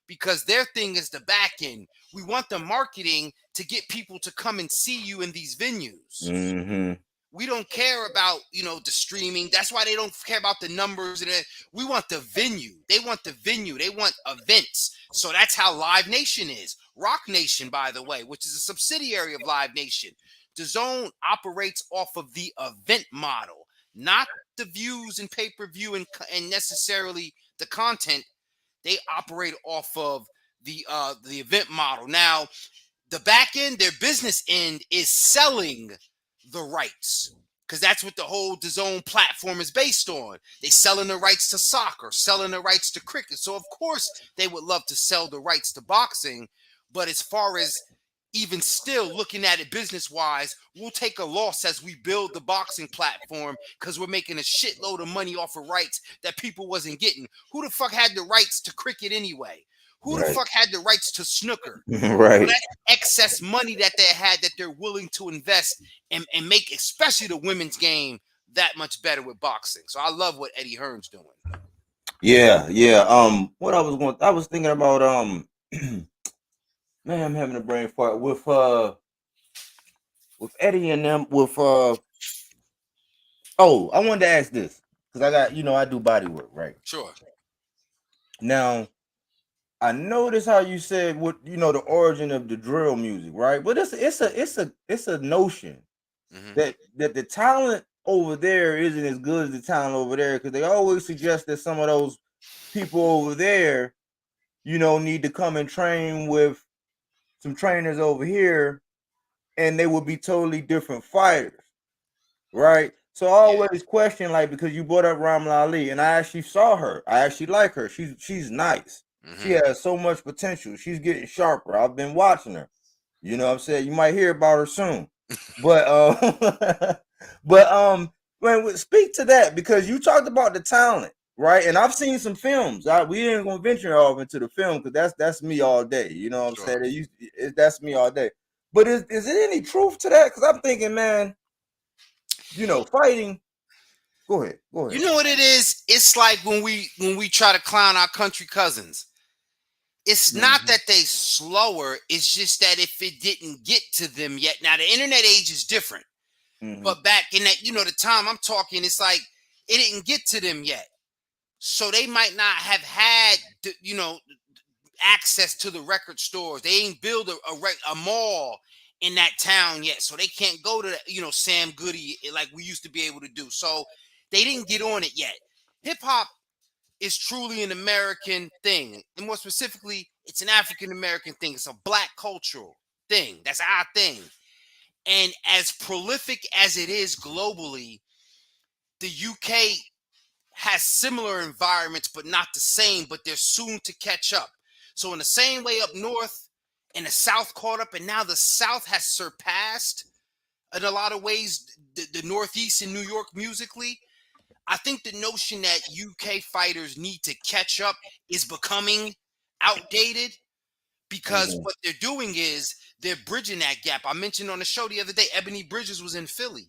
Speaker 4: because their thing is the back end. We want the marketing to get people to come and see you in these venues. We don't care about, the streaming. That's why they don't care about the numbers. And we want the venue. They want the venue. They want events. So that's how Live Nation is. Rock Nation, by the way, which is a subsidiary of Live Nation. DAZN operates off of the event model, not the views and pay-per-view and necessarily the content. They operate off of the event model. Now, the back end, their business end, is selling the rights, because that's what the whole DAZN platform is based on. They selling the rights to soccer, selling the rights to cricket. So of course they would love to sell the rights to boxing, but as far as even still looking at it business wise, we'll take a loss as we build the boxing platform, because we're making a shitload of money off of rights that people wasn't getting. Who the fuck had the rights to cricket anyway? Who the fuck had the rights to snooker?
Speaker 3: Right.
Speaker 4: So that excess money that they had, that they're willing to invest and make, especially the women's game, that much better with boxing. So I love what Eddie Hearn's doing.
Speaker 3: Yeah. What I was thinking about, man, I'm having a brain fart with Eddie and them oh, I wanted to ask this, because I got, I do body work, right?
Speaker 4: Sure.
Speaker 3: Now, I noticed how you said what, the origin of the drill music, right? But it's a notion that the talent over there isn't as good as the talent over there, because they always suggest that some of those people over there, need to come and train with some trainers over here, and they would be totally different fighters, right? So I always question, like, because you brought up Ramla Ali, and I actually saw her. I actually like her. She's nice. She has so much potential. She's getting sharper. I've been watching her. You know what I'm saying? You might hear about her soon. But speak to that, because you talked about the talent, right? And I've seen some films. We ain't gonna venture off into the film, because that's me all day. You know what I'm saying? That's me all day. But is there any truth to that? Because I'm thinking, man, fighting. Go ahead.
Speaker 4: You know what it is? It's like when we try to clown our country cousins. It's not that they slower. It's just that if it didn't get to them yet. Now the internet age is different, but back in that, the time I'm talking, it's like it didn't get to them yet. So they might not have had, access to the record stores. They ain't build a mall in that town yet, so they can't go to Sam Goody like we used to be able to do. So they didn't get on it yet. Hip hop is truly an American thing, and more specifically, it's an African American thing. It's a Black cultural thing. That's our thing. And as prolific as it is globally, the UK has similar environments, but not the same. But they're soon to catch up. So in the same way up north and the South caught up, and now the South has surpassed in a lot of ways the Northeast and New York musically. I think the notion that UK fighters need to catch up is becoming outdated because
Speaker 3: Mm-hmm.
Speaker 4: what they're doing is they're bridging that gap. I mentioned on the show the other day, Ebony Bridges was in Philly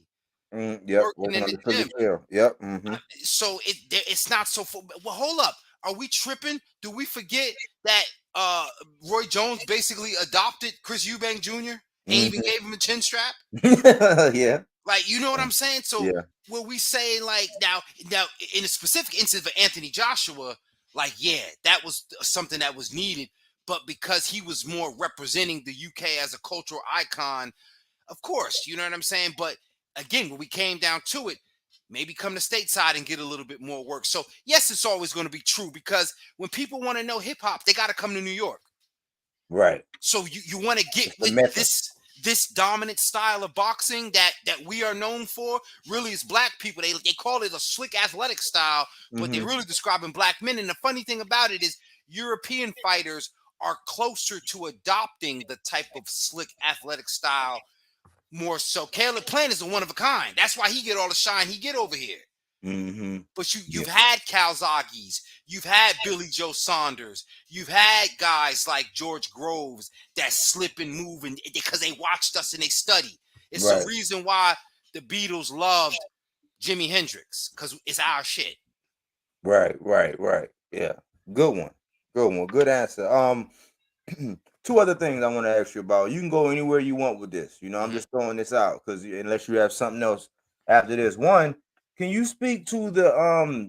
Speaker 3: Yep,
Speaker 4: working
Speaker 3: working
Speaker 4: in
Speaker 3: on
Speaker 4: the
Speaker 3: the Philly
Speaker 4: gym.
Speaker 3: trail. Yep. Mm-hmm.
Speaker 4: So it's not so. Well, hold up. Are we tripping? Do we forget that Roy Jones basically adopted Chris Eubank Jr. and even
Speaker 3: Mm-hmm.
Speaker 4: gave him a chin strap?
Speaker 3: Yeah.
Speaker 4: Like, you know what I'm saying? So
Speaker 3: Yeah.
Speaker 4: will we say like now in a specific instance of Anthony Joshua, like yeah, that was something that was needed, but because he was more representing the UK as a cultural icon, of course, you know what I'm saying? But again, when we came down to it, maybe come to stateside and get a little bit more work. So yes, it's always going to be true because when people want to know hip hop, they got to come to New York.
Speaker 3: Right.
Speaker 4: So you want to get
Speaker 3: It's the
Speaker 4: with
Speaker 3: mecca.
Speaker 4: this dominant style of boxing that we are known for. Really, is black people. They call it a slick athletic style, but they
Speaker 3: Mm-hmm.
Speaker 4: really describing black men. And the funny thing about it is, European fighters are closer to adopting the type of slick athletic style more so. Caleb Plant is a one of a kind. That's why he get all the shine he get over here.
Speaker 3: Mm-hmm.
Speaker 4: But
Speaker 3: Yeah.
Speaker 4: you've had Calzagis, you've had Billy Joe Saunders, you've had guys like George Groves that slip and move and because they watched us and they study. It's the
Speaker 3: Right.
Speaker 4: reason why the Beatles loved Jimi Hendrix because it's our shit.
Speaker 3: Right. Right. Right. Yeah. Good one. Good one. Good answer. Two other things I want to ask you about. You can go anywhere you want with this. You know, I'm
Speaker 4: Mhm.
Speaker 3: just throwing this out because unless you have something else after this. One, can you speak to the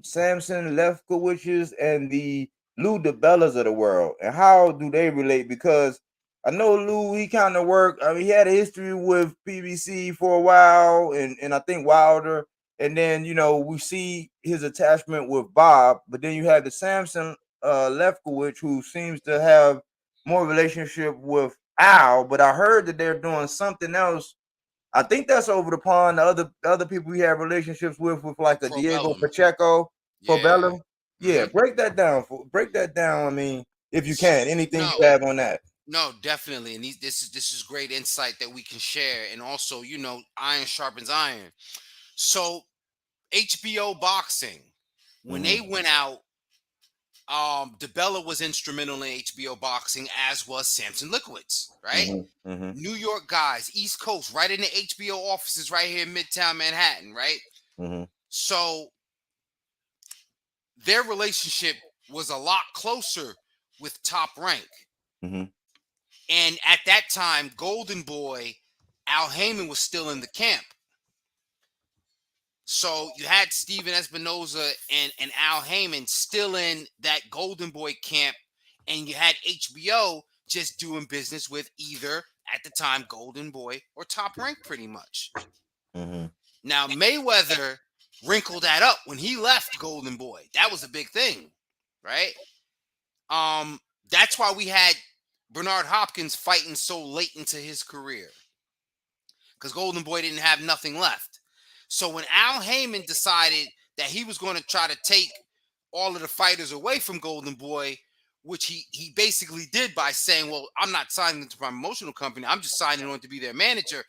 Speaker 3: Samson Lefkowiches and the Lou DeBellas of the world and how do they relate? Because I know Lou, he kind of worked. I mean, he had a history with PBC for a while, and I think Wilder. And then we see his attachment with Bob, but then you have the Samson Lefkowitz, who seems to have more relationship with Al, but I heard that they're doing something else. I think that's over the pond. The other people we have relationships with like a
Speaker 4: Pro
Speaker 3: Diego
Speaker 4: Bellum.
Speaker 3: Pacheco,
Speaker 4: Yeah.
Speaker 3: Pobello. Yeah,
Speaker 4: Hmm.
Speaker 3: break that down. Break that down. I mean, if you can, anything
Speaker 4: No,
Speaker 3: you have on that.
Speaker 4: no, definitely. And this is great insight that we can share. And also, iron sharpens iron. So HBO boxing, when they
Speaker 3: Mm-hmm.
Speaker 4: went out, DeBella was instrumental in HBO boxing, as was Samson Lickowitz, right?
Speaker 3: Mm-hmm. Mm-hmm.
Speaker 4: New York guys, East Coast, right in the HBO offices right here in Midtown Manhattan, right?
Speaker 3: Mm-hmm.
Speaker 4: So their relationship was a lot closer with Top Rank.
Speaker 3: Mm-hmm.
Speaker 4: And at that time, Golden Boy, Al Heyman was still in the camp. So you had Steven Espinoza and Al Heyman still in that Golden Boy camp, and you had HBO just doing business with either at the time Golden Boy or Top Rank, pretty much.
Speaker 3: Mm-hmm.
Speaker 4: Now Mayweather wrinkled that up when he left Golden Boy. That was a big thing, right? That's why we had Bernard Hopkins fighting so late into his career because Golden Boy didn't have nothing left. So when Al Heyman decided that he was going to try to take all of the fighters away from Golden Boy, which he basically did by saying, "Well, I'm not signing to my promotional company. I'm just signing on to be their manager."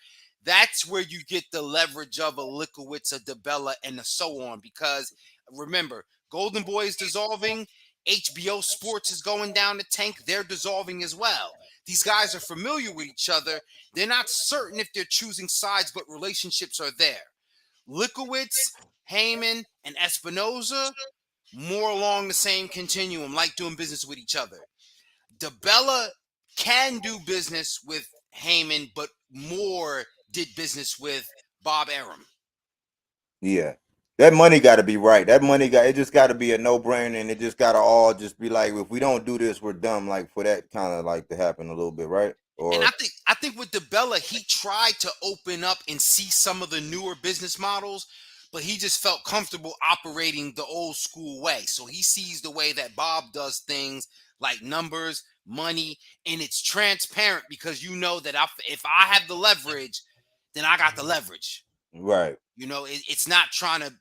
Speaker 4: That's where you get the leverage of a Lickowitz, a DeBella, and so on. Because remember, Golden Boy is dissolving. HBO Sports is going down the tank. They're dissolving as well. These guys are familiar with each other. They're not certain if they're choosing sides, but relationships are there. Lickowitz, Heyman, and Espinoza, more along the same continuum, like doing business with each other. DeBella can do business with Heyman, but more did business with Bob Arum.
Speaker 3: Yeah. That money got to be right. That money got it just got to be a no brainer, and it just got to all just be like, if we don't do this, we're dumb. Like for that kind of like to happen a little bit, right?
Speaker 4: And
Speaker 3: Or
Speaker 4: I think with DeBella, he tried to open up and see some of the newer business models, but he just felt comfortable operating the old school way. So he sees the way that Bob does things like numbers, money, and it's transparent because you know that if I have the leverage, then I got the leverage.
Speaker 3: right.
Speaker 4: It's not trying to,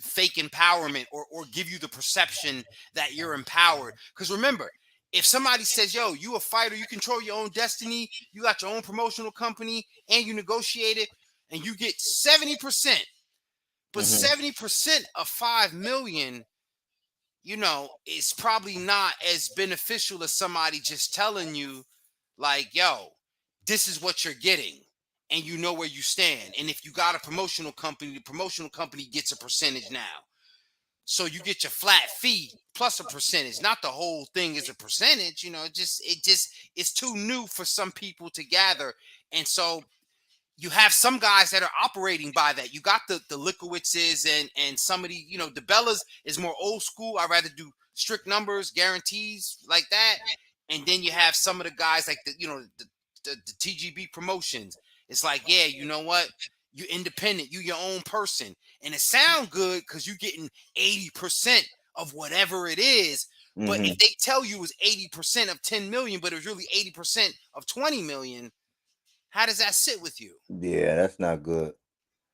Speaker 4: fake empowerment or give you the perception that you're empowered. Because remember, If somebody says, yo, you a fighter, you control your own destiny, you got your own promotional company, and you negotiate it, and you get 70%, but
Speaker 3: Mm-hmm.
Speaker 4: 70% of 5 million, is probably not as beneficial as somebody just telling you, like, yo, this is what you're getting, and you know where you stand. And if you got a promotional company, the promotional company gets a percentage now. So you get your flat fee plus a percentage. Not the whole thing is a percentage, it's too new for some people to gather. And so you have some guys that are operating by that. You got the Likowitzes and somebody, the Bellas is more old school. I'd rather do strict numbers, guarantees like that. And then you have some of the guys like the TGB promotions. It's like, yeah, you know what? You're independent, you your own person. And it sound good because you're getting 80% of whatever it is. But
Speaker 3: Mm-hmm.
Speaker 4: if they tell you it's 80% of 10 million, but it was really 80% of 20 million, how does that sit with you?
Speaker 3: Yeah, that's not good.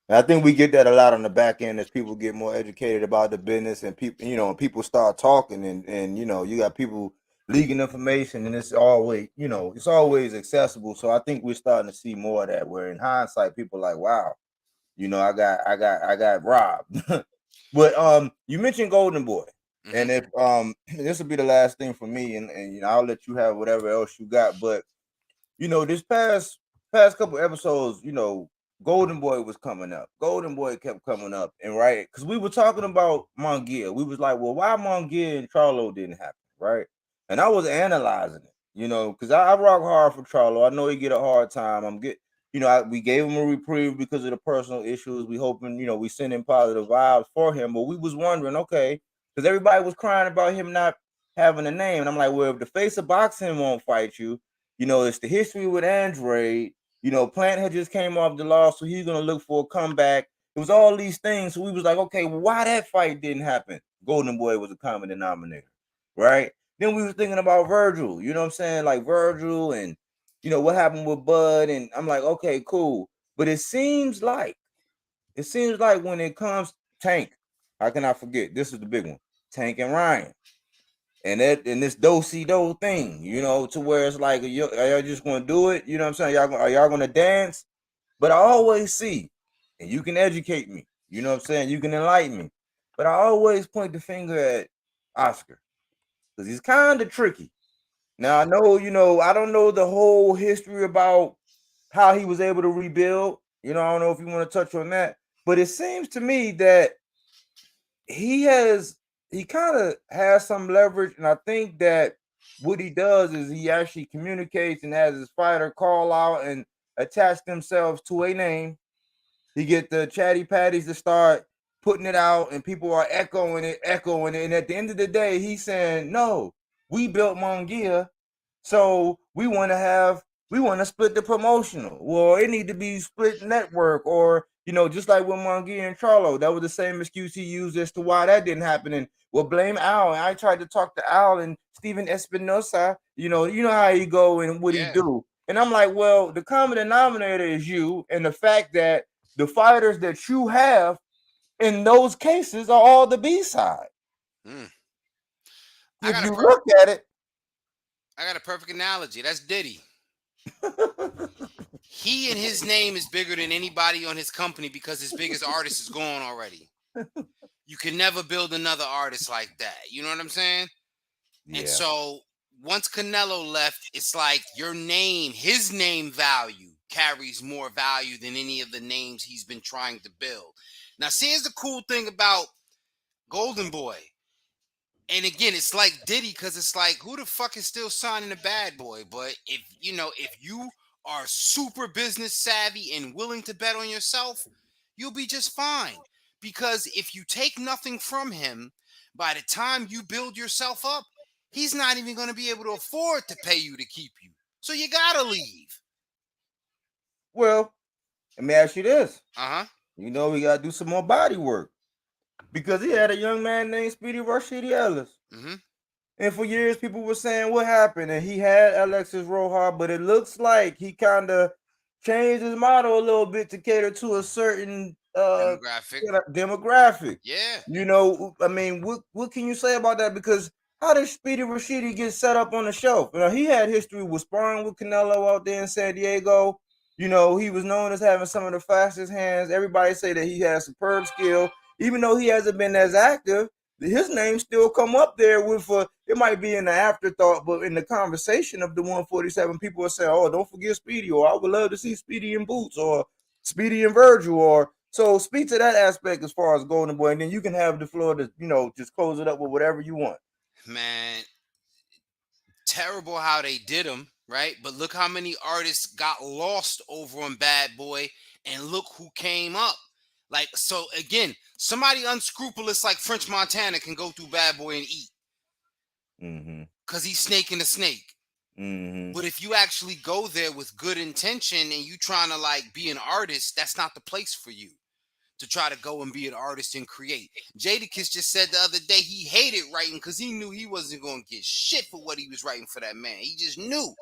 Speaker 3: And I think we get that a lot on the back end as people get more educated about the business and people, people start talking and you got people leaking information and it's always accessible. So I think we're starting to see more of that where in hindsight, people are like, wow, I got robbed. But you mentioned Golden Boy.
Speaker 4: Hmm.
Speaker 3: And if this will be the last thing for me and I'll let you have whatever else you got. But this past couple episodes, Golden Boy was coming up. Golden Boy kept coming up, and right, because we were talking about Mongia. We was like, well, why Mongia and Charlo didn't happen, right? And I was analyzing it, because I rock hard for Charlo. I know he get a hard time. We gave him a reprieve because of the personal issues. We hoping, we sending positive vibes for him. But we was wondering, okay, because everybody was crying about him not having a name, and I'm like, well, if the face of boxing won't fight you, it's the history with Android. Plant had just came off the loss, so he's gonna look for a comeback. It was all these things. So we was like, okay, well, why that fight didn't happen? Golden Boy was a common denominator, right? Then we was thinking about Virgil, you know what I'm saying? Like Virgil and what happened with Bud. And I'm like, okay, cool. But it seems like when it comes Tank, how can I forget? This is the big one. Tank and Ryan and this do-si-do thing, to where it's like, are y'all just gonna do it? You know what I'm saying? Are y'all gonna dance? But I always see, and you can educate me, you know what I'm saying? You can enlighten me. But I always point the finger at Oscar because he's kind of tricky. Now I know, I don't know the whole history about how he was able to rebuild. I don't know if you want to touch on that, but it seems to me that he has he kind of has some leverage, and I think that what he does is he actually communicates and has his fighter call out and attach themselves to a name. He get the chatty patties to start putting it out, and people are echoing it. And at the end of the day, he's saying, "No, we built Mongia, so we want to split the promotional. Well, it need to be split network, or just like with Mongia and Charlo, that was the same excuse he used as to why that didn't happen. And well, blame Al. And I tried to talk to Al and Steven Espinosa. You know how he go and what he
Speaker 4: Yeah.
Speaker 3: do. And I'm like, well, the common denominator is you, and the fact that the fighters that you have in those cases are all the B side.
Speaker 4: Mm. I
Speaker 3: If
Speaker 4: got a
Speaker 3: you
Speaker 4: perfect
Speaker 3: look at it,
Speaker 4: I got a perfect analogy. That's Diddy. He and his name is bigger than anybody on his company because his biggest artist is gone already. You can never build another artist like that. You know what I'm saying? And
Speaker 3: yeah.
Speaker 4: so once Canelo left, it's like his name value carries more value than any of the names he's been trying to build. Now, see, here's the cool thing about Golden Boy. And again, it's like Diddy because it's like, who the fuck is still signing a bad boy? But if you are super business savvy and willing to bet on yourself, you'll be just fine. Because if you take nothing from him, by the time you build yourself up, he's not even going to be able to afford to pay you to keep you. So you gotta leave.
Speaker 3: Well, let me ask you this.
Speaker 4: Uh huh.
Speaker 3: We gotta do some more body work because he had a young man named Speedy Rashidi Ellis,
Speaker 4: Mm-hmm.
Speaker 3: and for years people were saying what happened, and he had Alexis Rojas, but it looks like he kind of changed his model a little bit to cater to a certain
Speaker 4: Demographic.
Speaker 3: demographic.
Speaker 4: Yeah.
Speaker 3: I mean, what can you say about that? Because How did Speedy Rashidi get set up on the shelf? You know, he had history with sparring with Canelo out there in San Diego. You know, he was known as having some of the fastest hands. Everybody say that he has superb skill. Even though he hasn't been as active, his name still come up there with it might be in the afterthought, but in the conversation of the 147, people will say, "Oh, don't forget Speedy," or "I would love to see Speedy in boots," or "Speedy and Virgil," or so. Speak to that aspect as far as Golden Boy, and then you can have the floor to just close it up with whatever you want.
Speaker 4: Man, terrible how they did him, right? But look how many artists got lost over on Bad Boy, and look who came up. Like, so again, somebody unscrupulous like French Montana can go through Bad Boy and eat
Speaker 3: Mm-hmm.
Speaker 4: because he's snaking a snake.
Speaker 3: Mm-hmm.
Speaker 4: But if you actually go there with good intention and you trying to like be an artist, that's not the place for you to try to go and be an artist and create. Jadakiss just said the other day he hated writing because he knew he wasn't going to get shit for what he was writing for that man. He just knew.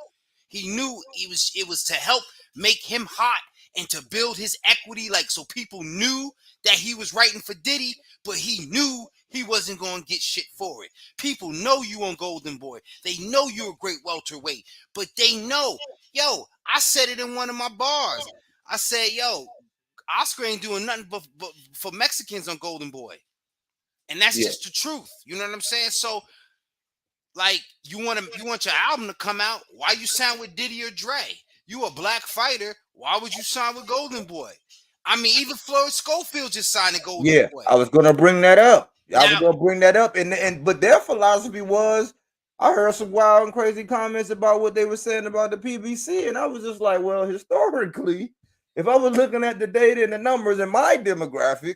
Speaker 4: He knew it was to help make him hot and to build his equity, like so people knew that he was writing for Diddy, but he knew he wasn't going to get shit for it. People know you on Golden Boy. They know you're a great welterweight, but they know, yo, I said it in one of my bars. I said, yo, Oscar ain't doing nothing but for Mexicans on Golden Boy. And that's
Speaker 3: Yeah.
Speaker 4: just the truth. You know what I'm saying? So, like, you want your album to come out. Why you sign with Diddy or Dre? You a black fighter. Why would you sign with Golden Boy? I mean, even Floyd Schofield just signed a Golden
Speaker 3: Yeah,
Speaker 4: Boy.
Speaker 3: I was gonna bring that up. I was
Speaker 4: Now,
Speaker 3: gonna bring that up, and but their philosophy was, I heard some wild and crazy comments about what they were saying about the PBC, and I was just like, well, historically, if I was looking at the data and the numbers in my demographic,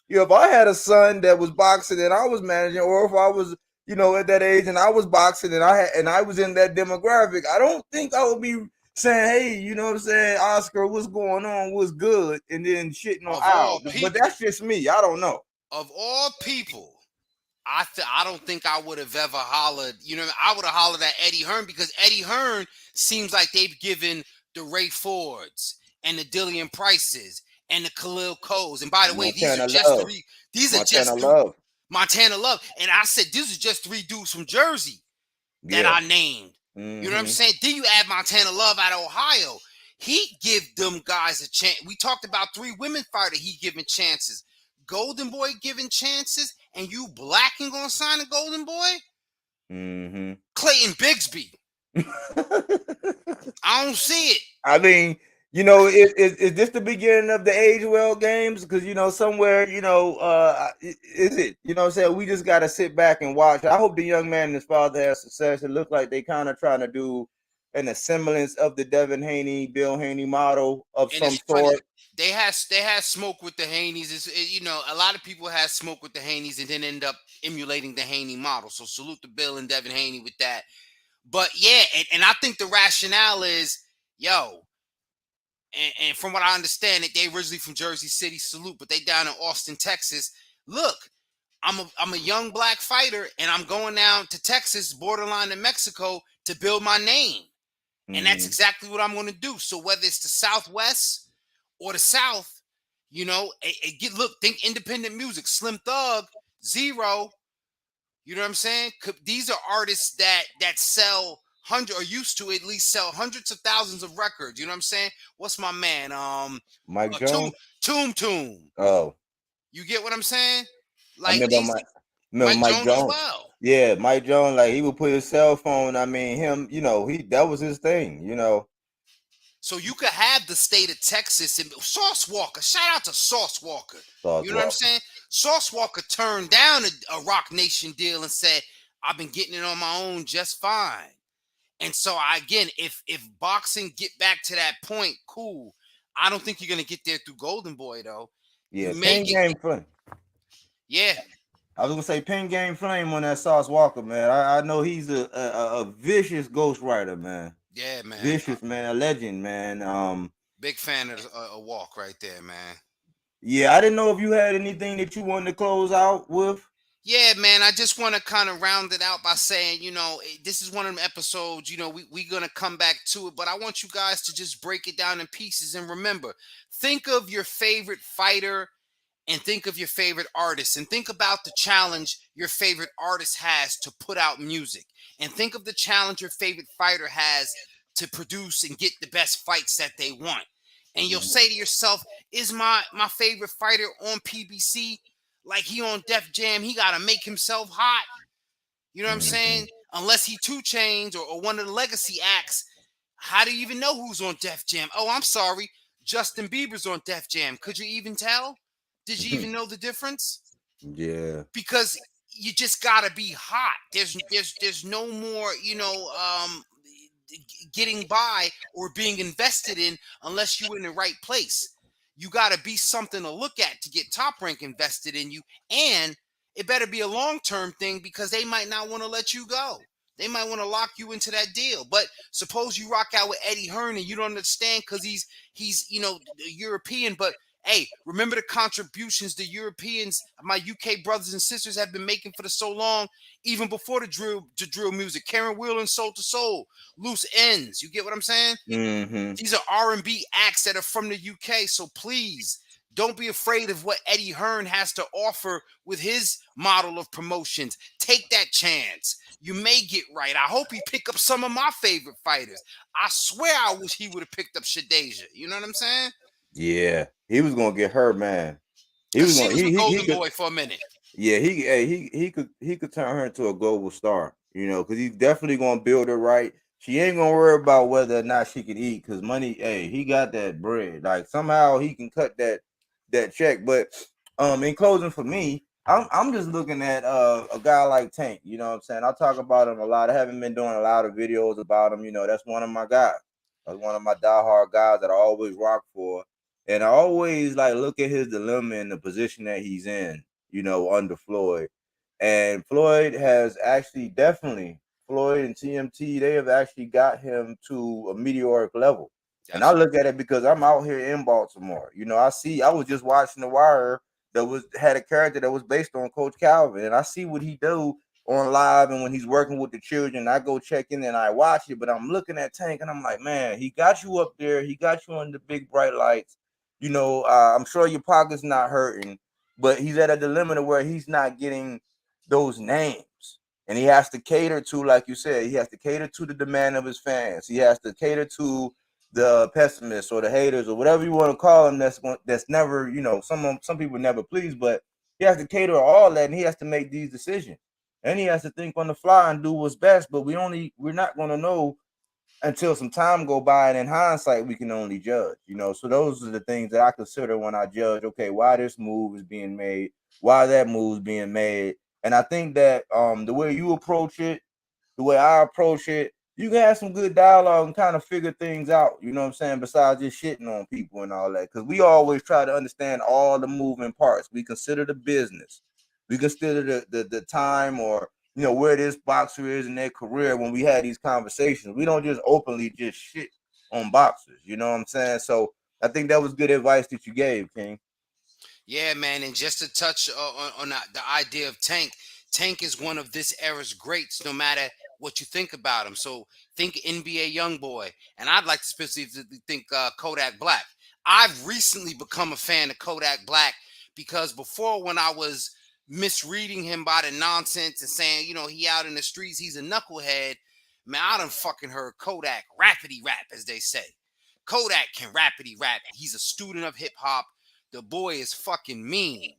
Speaker 3: if I had a son that was boxing and I was managing, or if I was, at that age and I was boxing and I was in that demographic, I don't think I would be saying, hey, you know what I'm saying, Oscar, what's going on? What's good? And then shitting on
Speaker 4: of
Speaker 3: Al.
Speaker 4: all
Speaker 3: But
Speaker 4: people,
Speaker 3: that's just me. I don't know.
Speaker 4: I don't think I would have ever hollered. You know, I would have hollered at Eddie Hearn because Eddie Hearn seems like they've given the Ray Fords and the Dillian Prices and the Khalil Coes. And by the way, these are
Speaker 3: Montana
Speaker 4: just
Speaker 3: Love.
Speaker 4: three. These are
Speaker 3: Montana
Speaker 4: just three.
Speaker 3: Love.
Speaker 4: Montana Love. And I said, these are just three dudes from Jersey that
Speaker 3: Yeah.
Speaker 4: I named. You know what I'm
Speaker 3: Mm-hmm.
Speaker 4: saying? Then you add Montana Love out of Ohio. He give them guys a chance. We talked about three women fighter he giving chances. Golden Boy giving chances, and you black ain't gonna sign a Golden Boy?
Speaker 3: Mm-hmm.
Speaker 4: Clayton Bigsby. I don't see it.
Speaker 3: I mean, is this the beginning of the age well games? Because somewhere, is it? You know what I'm saying? We just gotta sit back and watch. I hope the young man and his father has success. It looks like they kind of trying to do an semblance of the Devin Haney, Bill Haney model of
Speaker 4: And
Speaker 3: some
Speaker 4: it's funny.
Speaker 3: sort.
Speaker 4: They had smoke with the Haneys. A lot of people had smoke with the Haneys and then end up emulating the Haney model. So salute to Bill and Devin Haney with that. But yeah, and I think the rationale is, yo, and from what I understand, they originally from Jersey City, salute, but they down in Austin, Texas. Look, I'm a young black fighter, and I'm going down to Texas, borderline to Mexico, to build my name, and that's
Speaker 3: Mm-hmm.
Speaker 4: exactly what I'm going to do. So whether it's the Southwest or the South, look, think independent music, Slim Thug, Zero. You know what I'm saying? These are artists that sell or used to at least sell hundreds of thousands of records. You know what I'm saying? What's my man?
Speaker 3: Mike
Speaker 4: Tomb
Speaker 3: Jones.
Speaker 4: Tomb.
Speaker 3: Oh,
Speaker 4: You get what I'm saying?
Speaker 3: I
Speaker 4: Like
Speaker 3: remember
Speaker 4: these
Speaker 3: remember
Speaker 4: Mike
Speaker 3: Mike
Speaker 4: Jones as
Speaker 3: Jones.
Speaker 4: well.
Speaker 3: Yeah, Mike Jones, like he would put his cell phone. I mean, him, that was his thing,
Speaker 4: So you could have the state of Texas and Sauce Walker. Shout out to Sauce Walker.
Speaker 3: Sauce
Speaker 4: You know what I'm
Speaker 3: Walker.
Speaker 4: saying? Sauce Walker turned down a Rock Nation deal and said, "I've been getting it on my own just fine." And so again, if boxing get back to that point, cool. I don't think you're gonna get there through Golden Boy though.
Speaker 3: Yeah,
Speaker 4: You may
Speaker 3: Pin
Speaker 4: get,
Speaker 3: Game Flame.
Speaker 4: yeah,
Speaker 3: I was gonna say Pin Game Flame on that Sauce Walker, man. I know he's a vicious ghostwriter, man.
Speaker 4: yeah, man.
Speaker 3: Vicious, man, a legend, man.
Speaker 4: Big fan of a walk right there, man.
Speaker 3: Yeah, I didn't know if you had anything that you wanted to close out with.
Speaker 4: Yeah, man. I just want to kind of round it out by saying, this is one of them episodes, we're going to come back to it, but I want you guys to just break it down in pieces and remember, think of your favorite fighter and think of your favorite artist and think about the challenge your favorite artist has to put out music and think of the challenge your favorite fighter has to produce and get the best fights that they want. And you'll say to yourself, is my favorite fighter on PBC? Like he on Def Jam, he got to make himself hot. You know what I'm saying? Unless he Two Chains or one of the legacy acts, how do you even know who's on Def Jam? Oh, I'm sorry. Justin Bieber's on Def Jam. Could you even tell? Did you even know the difference?
Speaker 3: Yeah.
Speaker 4: Because you just gotta be hot. There's no more, getting by or being invested in unless you're in the right place. You gotta be something to look at to get Top Rank invested in you, and it better be a long-term thing because they might not want to let you go. They might want to lock you into that deal. But suppose you rock out with Eddie Hearn and you don't understand because he's European, but hey, remember the contributions the Europeans, my UK brothers and sisters, have been making for so long, even before the drill music. Karen Wheeler and Soul to Soul, Loose Ends. You get what I'm saying?
Speaker 3: Mm-hmm.
Speaker 4: These are R&B acts that are from the UK. So please don't be afraid of what Eddie Hearn has to offer with his model of promotions. Take that chance. You may get right. I hope he pick up some of my favorite fighters. I swear I wish he would have picked up Shadeja. You know what I'm saying?
Speaker 3: Yeah, he was gonna get her, man. He
Speaker 4: Because
Speaker 3: was
Speaker 4: she
Speaker 3: gonna
Speaker 4: was with
Speaker 3: he
Speaker 4: Golden
Speaker 3: could.
Speaker 4: Boy for a minute.
Speaker 3: Yeah, he could turn her into a global star, because he's definitely gonna build her right. She ain't gonna worry about whether or not she can eat, because money, hey, he got that bread. Like somehow he can cut that check. But in closing for me, I'm just looking at a guy like Tank. You know what I'm saying? I talk about him a lot. I haven't been doing a lot of videos about him. That's one of my guys. That's one of my diehard guys that I always rock for. And I always like look at his dilemma and the position that he's in, under Floyd. And Floyd has actually Floyd and TMT, they have actually got him to a meteoric level. And I look at it because I'm out here in Baltimore. I was just watching The Wire that had a character that was based on Coach Calvin. And I see what he do on live and when he's working with the children. I go check in and I watch it, but I'm looking at Tank and I'm like, man, he got you up there. He got you on the big bright lights. I'm sure your pocket's not hurting, but he's at a dilemma to where he's not getting those names. And he has to cater to, like you said, he has to cater to the demand of his fans. He has to cater to the pessimists or the haters or whatever you want to call them. That's never, some people never please, but he has to cater to all that, and he has to make these decisions. And he has to think on the fly and do what's best. But we're not going to know until some time go by, and in hindsight we can only judge. So those are the things that I consider when I judge, okay, why this move is being made, why that move is being made. And I think that the way you approach it, the way I approach it, you can have some good dialogue and kind of figure things out, you know what I'm saying, besides just shitting on people and all that. Because we always try to understand all the moving parts. We consider the business, we consider the time, or where this boxer is in their career. When we had these conversations, we don't just openly just shit on boxers, you know what I'm saying? So I think that was good advice that you gave, King.
Speaker 4: Yeah, man, and just to touch on the idea of Tank, Tank is one of this era's greats, no matter what you think about him. So think NBA YoungBoy, and I'd like to specifically think Kodak Black. I've recently become a fan of Kodak Black because before, when I was misreading him by the nonsense and saying, he out in the streets, he's a knucklehead, man, I done fucking heard Kodak rapidy rap, as they say. Kodak can rapidy rap. He's a student of hip hop. The boy is fucking mean.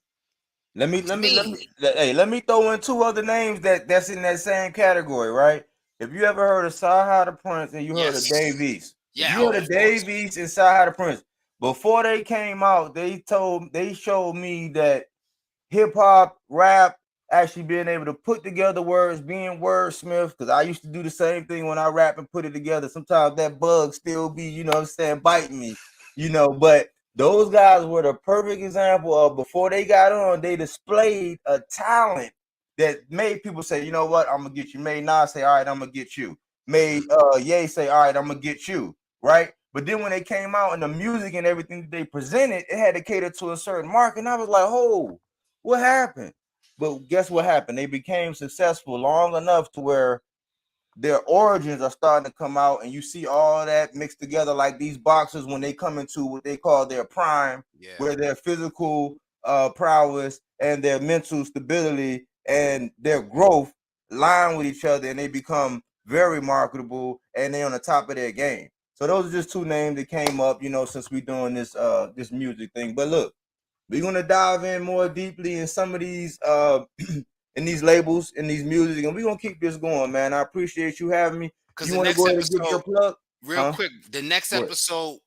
Speaker 3: Let me throw in two other names that's in that same category, right? If you ever heard of Sci the Prince and you heard of Dave East, if
Speaker 4: Yeah,
Speaker 3: you heard
Speaker 4: of
Speaker 3: of
Speaker 4: course.
Speaker 3: Dave East and Sci the Prince, before they came out, they showed me that hip hop, rap, actually being able to put together words, being wordsmith, because I used to do the same thing when I rap and put it together. Sometimes that bug still be, biting me, but those guys were the perfect example of before they got on, they displayed a talent that made people say, you know what, I'm gonna get you. Made Nas say, all right, I'm gonna get you. Made Ye say, all right, I'm gonna get you, right? But then when they came out and the music and everything that they presented, it had to cater to a certain market. And I was like, oh, what happened? But guess what happened? They became successful long enough to where their origins are starting to come out, and you see all that mixed together, like these boxers when they come into what they call their prime,
Speaker 4: Yeah.
Speaker 3: where their physical prowess and their mental stability and their growth line with each other, and they become very marketable, and they're on the top of their game. So those are just two names that came up, since we're doing this music thing. But look, we're gonna dive in more deeply in some of these in these labels, in these music, and we're gonna keep this going, man. I appreciate you having me.
Speaker 4: Because
Speaker 3: You
Speaker 4: the
Speaker 3: want to
Speaker 4: next
Speaker 3: go ahead and give your
Speaker 4: episode,
Speaker 3: plug?
Speaker 4: real quick, the next
Speaker 3: Go ahead.
Speaker 4: episode,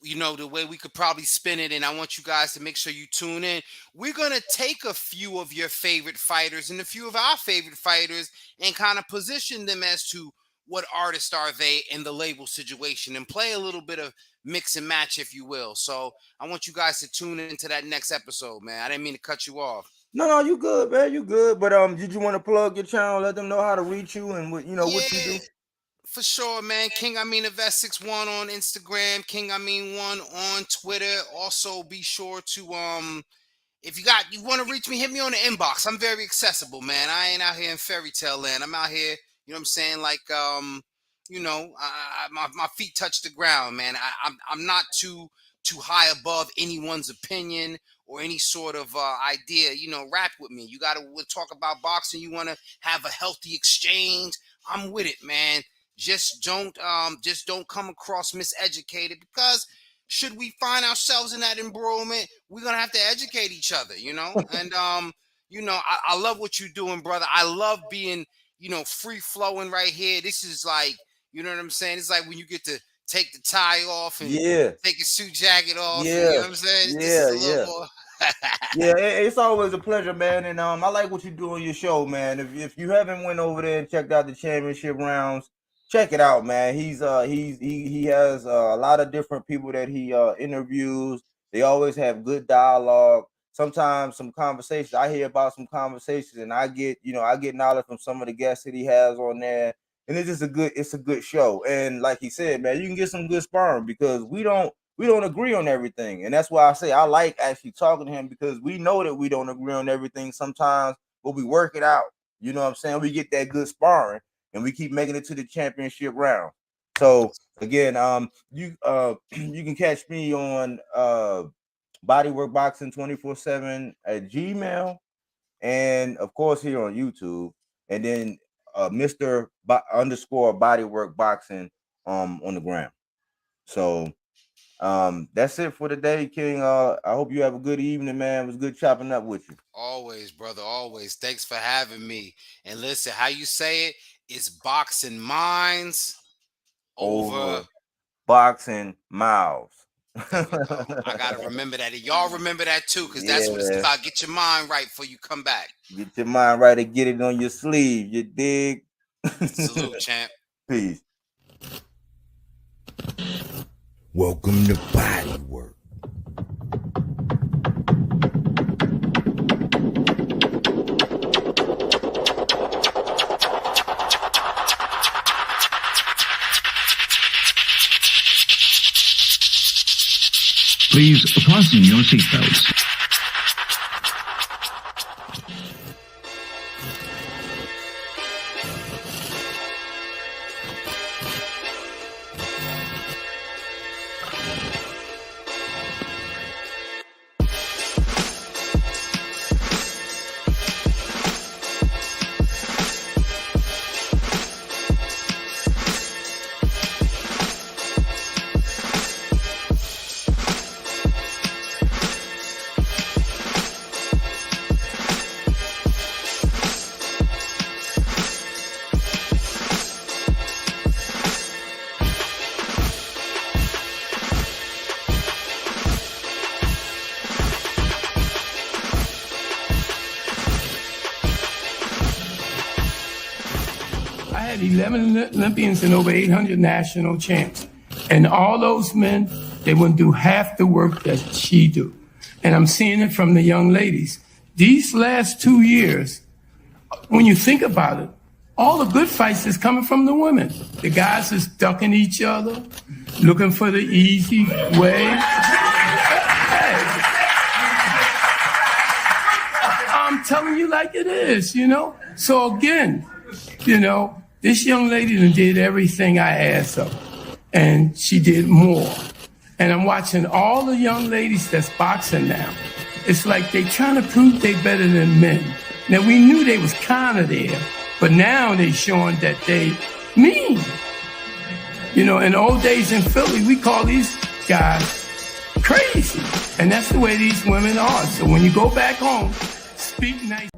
Speaker 4: the way we could probably spin it, and I want you guys to make sure you tune in. We're gonna take a few of your favorite fighters and a few of our favorite fighters and kind of position them as to what artists are they in the label situation and play a little bit of mix and match, if you will. So I want you guys to tune into that next episode, man. I didn't mean to cut you off.
Speaker 3: No, you good, man. You good. But did you want to plug your channel? Let them know how to reach you and what what you do.
Speaker 4: For sure, man. King I Mean Invest 61 on Instagram, King I Mean 1 on Twitter. Also, be sure to if you want to reach me, hit me on the inbox. I'm very accessible, man. I ain't out here in fairy tale land. I'm out here, you know what I'm saying? Like my feet touch the ground, man. I'm not too high above anyone's opinion or any sort of idea. Rap with me. You gotta talk about boxing. You want to have a healthy exchange. I'm with it, man. Just don't come across miseducated, because should we find ourselves in that embroilment, we're gonna have to educate each other, And I love what you're doing, brother. I love being, free flowing right here. This is like, you know what I'm saying? It's like when you get to take the tie off and take your suit jacket off.
Speaker 3: Yeah.
Speaker 4: And, you know what I'm saying? This is a little more.
Speaker 3: Yeah, it's always a pleasure, man. And I like what you do on your show, man. If you haven't went over there and checked out the championship rounds, check it out, man. He has a lot of different people that he interviews. They always have good dialogue. Sometimes some conversations, I hear about some conversations, and I get knowledge from some of the guests that he has on there. And it's a good show. And like he said, man, you can get some good sparring, because we don't agree on everything. And that's why I say I like actually talking to him, because we know that we don't agree on everything sometimes, but we work it out. You know what I'm saying? We get that good sparring, and we keep making it to the championship round. So again, you can catch me on Bodywork Boxing 24/7 at Gmail, and of course here on YouTube, and then Mr. _Bodywork Boxing on the gram. So that's it for today, King. I hope you have a good evening, man. It was good chopping up with you.
Speaker 4: Always, brother. Always. Thanks for having me. And listen, how you say it? It's boxing minds over
Speaker 3: boxing mouths.
Speaker 4: There we go. I gotta remember that. And y'all remember that too, because that's what it's about. Get your mind right before you come back.
Speaker 3: Get your mind right and get it on your sleeve. You dig?
Speaker 4: Salute, champ.
Speaker 3: Peace.
Speaker 1: Welcome to Bodywork.
Speaker 5: Please fasten your seatbelts.
Speaker 2: I had 11 Olympians and over 800 national champs. And all those men, they wouldn't do half the work that she do. And I'm seeing it from the young ladies. These last 2 years, when you think about it, all the good fights is coming from the women. The guys is ducking each other, looking for the easy way. I'm telling you like it is, you know? So again, you know, this young lady done did everything I asked of, and she did more. And I'm watching all the young ladies that's boxing now. it's like they trying to prove they better than men. Now, we knew they was kind of there, but now they showing that they mean. You know, in the old days in Philly, we call these guys crazy. And that's the way these women are. So when you go back home, speak nice.